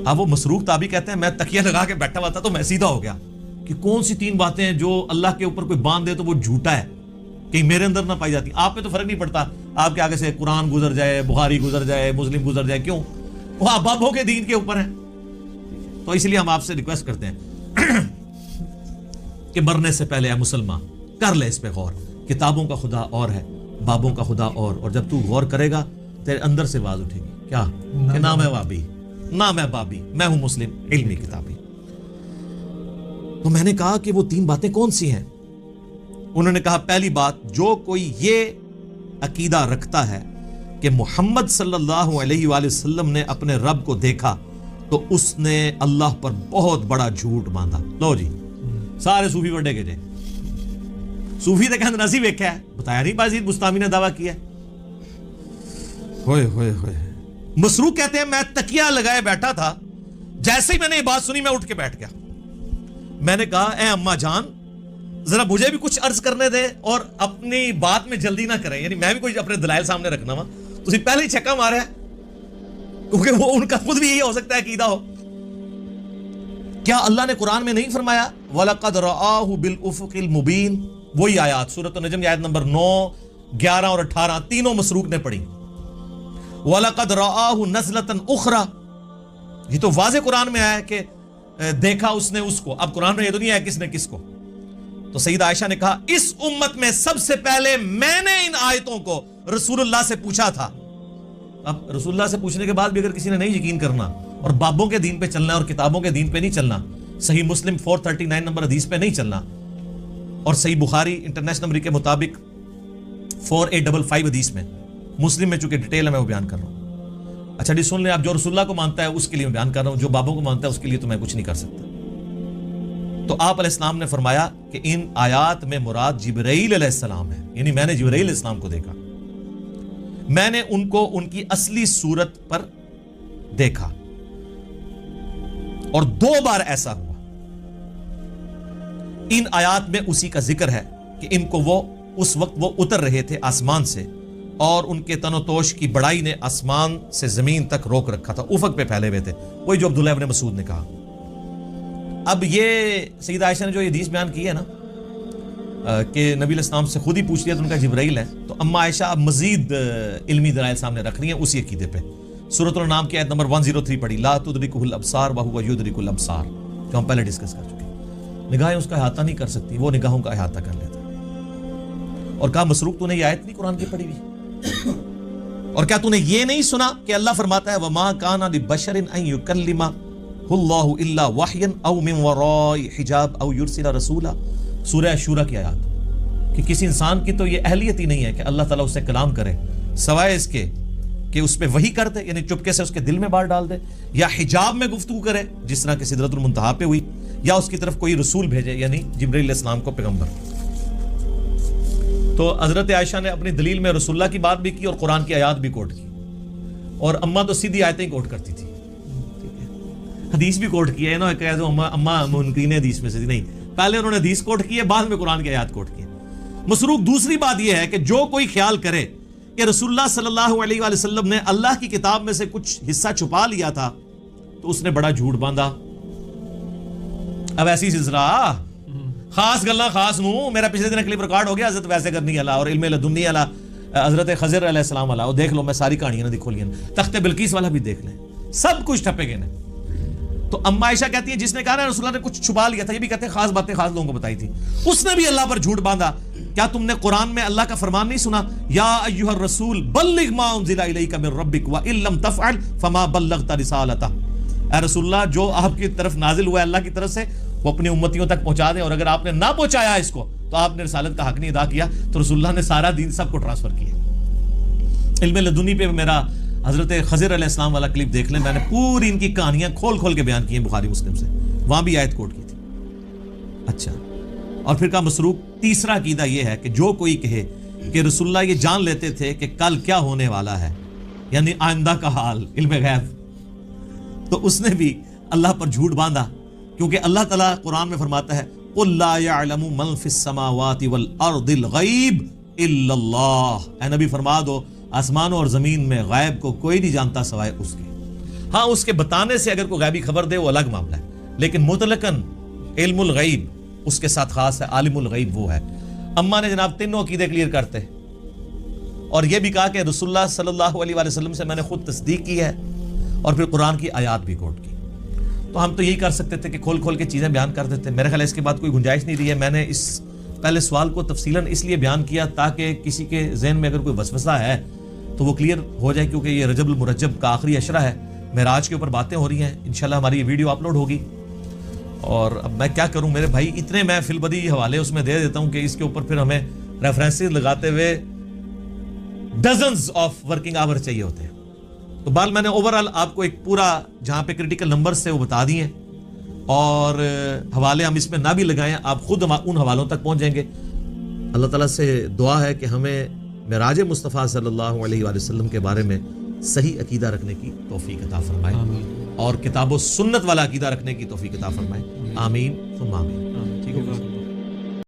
اب وہ مسروق تابعی کہتے ہیں میں تکیہ لگا کے بیٹھا ہوا تھا تو میں سیدھا ہو گیا کہ کون سی 3 باتیں ہیں جو اللہ کے اوپر کوئی باندھ دے تو وہ جھوٹا ہے, کہیں میرے اندر نہ پائی جاتی. آپ پہ تو فرق نہیں پڑتا, آپ کے آگے سے قرآن گزر جائے, بخاری گزر جائے, مسلم گزر جائے, کیوں؟ وہ بابوں کے دین کے اوپر ہیں. تو اس لیے ہم آپ سے ریکویسٹ کرتے ہیں کہ مرنے سے پہلے اے مسلمان کر لے اس پہ غور. کتابوں کا خدا اور ہے, بابوں کا خدا اور جب تو غور کرے گا تیرے اندر سے آواز اٹھے گی, کیا کہ نہ میں بابی, نہ میں بابی, میں ہوں مسلم علمی کتابی. تو میں نے کہا کہ وہ 3 باتیں کون سی ہیں؟ انہوں نے کہا پہلی بات, جو کوئی یہ عقیدہ رکھتا ہے کہ محمد صلی اللہ علیہ وآلہ وسلم نے اپنے رب کو دیکھا تو اس نے اللہ پر بہت بڑا جھوٹ باندھا. لو جی, سارے صوفی بڑے کے جائے, صوفی نے کہا نسی ویکھا ہے, بتایا نہیں بازید بستامی نے دعویٰ کیا. ہوئے ہوئے ہوئے. مسروق کہتے ہیں میں تکیہ لگائے بیٹھا تھا, جیسے ہی میں نے یہ بات سنی میں اٹھ کے بیٹھ گیا. میں نے کہا اے اماں جان ذرا مجھے بھی کچھ عرض کرنے دے اور اپنی بات میں جلدی نہ کریں, یعنی میں بھی کوئی اپنے دلائل سامنے رکھنا وا, تو پہلے ہی چھکا مارا ہے, کیونکہ وہ ان کا خود بھی یہی ہو سکتا ہے عقیدہ ہو. کیا اللہ نے قرآن میں نہیں فرمایا وَلَقَدْ رَآهُ بِالْأُفُقِ الْمُبِينِ؟ وہی آیات سورۃ النجم کی آیت نمبر 9, 11 اور 18 تینوں مسروق نے پڑھی. وَلَقَدْ رَآهُ نَزْلَةً أُخْرَى, یہ تو واضح قرآن میں آیا کہ دیکھا اس نے اس کو. اب قرآن میں یہ تو نہیں آیا کس نے کس کو. تو سیدہ عائشہ نے کہا اس امت میں سب سے پہلے میں نے ان آیتوں کو رسول اللہ سے پوچھا تھا. اب رسول اللہ سے پوچھنے کے بعد بھی اگر کسی نے نہیں یقین کرنا اور بابوں کے دین پہ چلنا اور کتابوں کے دین پہ نہیں چلنا, صحیح مسلم 439 نمبر حدیث پہ نہیں چلنا, اور صحیح بخاری انٹرنیشنل نمبر کے مطابق 4855 حدیث میں, مسلم میں چونکہ ڈیٹیل ہے میں وہ بیان کر رہا ہوں. اچھا جی سن لیں, آپ جو رسول اللہ کو مانتا ہے اس کے لیے میں بیان کر رہا ہوں, جو بابوں کو مانتا ہے اس کے لیے تو میں کچھ نہیں کر سکتا. تو آپ علیہ السلام نے فرمایا کہ ان آیات میں مراد جبرائیل علیہ السلام ہے, یعنی میں نے جبرائیل علیہ السلام کو دیکھا, میں نے ان کو ان کی اصلی صورت پر دیکھا, اور 2 بار ایسا ہوا. ان آیات میں اسی کا ذکر ہے کہ ان کو وہ اس وقت وہ اتر رہے تھے آسمان سے, اور ان کے تن و توش کی بڑائی نے آسمان سے زمین تک روک رکھا تھا, افق پہ پھیلے ہوئے تھے, وہی جو عبداللہ ابن مسعود نے کہا. اب یہ سیدہ عائشہ نے جو یہ حدیث بیان کی ہے نا کہ نبی علیہ السلام سے خود ہی پوچھ لیا تو ان کا جبرائیل ہے, تو اما عائشہ اب مزید علمی دلائل سامنے رکھ رہی ہیں اسی عقیدے پہ. سورۃ الانعام کی آیت نمبر 103 پڑھی, لا تدرکہ الابصار وہو یدرک الابصار, جو ہم پہلے ڈسکس کر چکے ہیں. نگاہیں اس کا احاطہ نہیں کر سکتی, وہ نگاہوں کا احاطہ کر لیتا ہے. اور کہا مسروق تو نے یہ آیت نہیں قرآن کی پڑھی ہوئی, اور کیا تو نے یہ نہیں سنا کہ اللہ فرماتا ہے وما کان لبشر ان یکلمہ اللہ الا وحیا او من وراء حجاب او یرسل رسولا. سورہ شورى کی آیات کہ کسی انسان کی تو یہ اہلیت ہی نہیں ہے کہ اللہ تعالیٰ اس سے کلام کرے سوائے اس کے کہ اس پہ وحی کر دے, یعنی چپکے سے اس کے دل میں بات ڈال دے, یا حجاب میں گفتگو کرے جس طرح کہ سدرۃ المنتہا پہ ہوئی, یا اس کی طرف کوئی رسول بھیجے یعنی جبرائیل علیہ السلام کو پیغمبر. تو حضرت عائشہ نے اپنی دلیل میں رسول اللہ کی بات بھی کی اور قرآن کی آیات بھی کوٹ کی, اور اماں تو سیدھی آیتیں کوٹ کرتی تھی, حدیث بھی کوٹ کی ہے نا, کہ اماں منکرین حدیث میں سے نہیں, پہلے انہوں نے حدیث کوٹ کی ہے, بعد میں قرآن کی آیات کوٹ کی ہے. مسروق دوسری بات یہ ہے کہ جو کوئی خیال کرے کہ رسول اللہ صلی اللہ علیہ وآلہ وسلم نے اللہ کی کتاب میں سے کچھ حصہ چھپا لیا تھا تو اس نے بڑا جھوٹ باندھا. اب ایسی سلسلہ خاص گلا خاص نو میرا پچھلے دن کلپ ریکارڈ ہو گیا, حضرت ویسے کرنی اللہ اور علم لدنی اللہ حضرت خضر علیہ السلام والا وہ دیکھ لو, میں ساری کہانیاں دکھو لیا, تخت بلقیس والا بھی دیکھ لیں, سب کچھ ٹھپے گئے. تو اما عائشہ کہتی ہیں جس نے کہا نا رسول اللہ نے کچھ چھپا لیا تھا, یہ بھی کہتے ہیں خاص باتیں خاص لوگوں کو بتائی تھی, اس نے بھی اللہ پر جھوٹ باندھا. کیا تم نے قرآن میں اللہ کا فرمان نہیں سنا, یا ایھا الرسول بلغ ما انزل الیک من ربک وان لم تفعل فما بلغت رسالتہ, اے رسول اللہ جو آپ کی طرف نازل ہوا ہے اللہ کی طرف سے وہ اپنی امتیوں تک پہنچا دیں, اور اگر آپ نے نہ پہنچایا اس کو تو آپ نے رسالت کا حق نہیں ادا کیا. تو رسول اللہ نے سارا دین سب کو ٹرانسفر کیا. علم لدنی پہ میرا حضرت خضر علیہ السلام والا کلپ دیکھ لیں, میں نے پوری ان کی کہانیاں کھول کھول کے بیان کی ہیں بخاری مسلم سے, وہاں بھی آیت کوٹ کی تھی. اچھا, اور پھر کا مسروق تیسرا عقیدہ یہ ہے کہ جو کوئی کہے کہ رسول اللہ یہ جان لیتے تھے کہ کل کیا ہونے والا ہے, یعنی آئندہ کا حال, علم غیب, تو اس نے بھی اللہ پر جھوٹ باندھا, کیونکہ اللہ تعالیٰ قرآن میں فرماتا ہے قُلْ لَا يَعْلَمُ مَنْ فِي السَّمَاوَاتِ وَالْأَرْضِ الْغَيْبِ إِلَّا اللَّهُ, اے نبی فرما دو آسمانوں اور زمین میں غیب کو کوئی نہیں جانتا سوائے اس کے. ہاں اس کے بتانے سے اگر کوئی غیبی خبر دے وہ الگ معاملہ ہے, لیکن مطلقاً علم الغیب اس کے ساتھ خاص ہے, عالم الغیب وہ ہے. اماں نے جناب تینوں عقیدے کلیئر کرتے, اور یہ بھی کہا کہ رسول اللہ صلی اللہ علیہ وآلہ وسلم سے میں نے خود تصدیق کی ہے, اور پھر قرآن کی آیات بھی کوٹ کی. تو ہم تو یہی کر سکتے تھے کہ کھول کھول کے چیزیں بیان کر دیتے. میرے خیال ہے اس کے بعد کوئی گنجائش نہیں رہی ہے. میں نے اس پہلے سوال کو تفصیلاً اس لیے بیان کیا تاکہ کسی کے ذہن میں اگر کوئی وسوسہ ہے تو وہ کلیئر ہو جائے, کیونکہ یہ رجب المرجب کا آخری عشرہ ہے, معراج کے اوپر باتیں ہو رہی ہیں. انشاءاللہ ہماری یہ ویڈیو اپلوڈ ہوگی, اور اب میں کیا کروں میرے بھائی, اتنے میں فی البدی حوالے اس میں دے دیتا ہوں کہ اس کے اوپر پھر ہمیں ریفرنسز لگاتے ہوئے ڈزنز آف ورکنگ آور چاہیے ہوتے ہیں. تو بال میں نے اوورال آپ کو ایک پورا جہاں پہ کریٹیکل نمبرز سے وہ بتا دیے, اور حوالے ہم اس میں نہ بھی لگائیں, آپ خود ان حوالوں تک پہنچ جائیں گے. اللہ تعالیٰ سے دعا ہے کہ ہمیں معراج مصطفیٰ صلی اللہ علیہ وآلہ وسلم کے بارے میں صحیح عقیدہ رکھنے کی توفیق عطا فرمائے, اور کتاب و سنت والا عقیدہ رکھنے کی توفیق عطا فرمائے. آمین ثم آمین. ٹھیک ہے.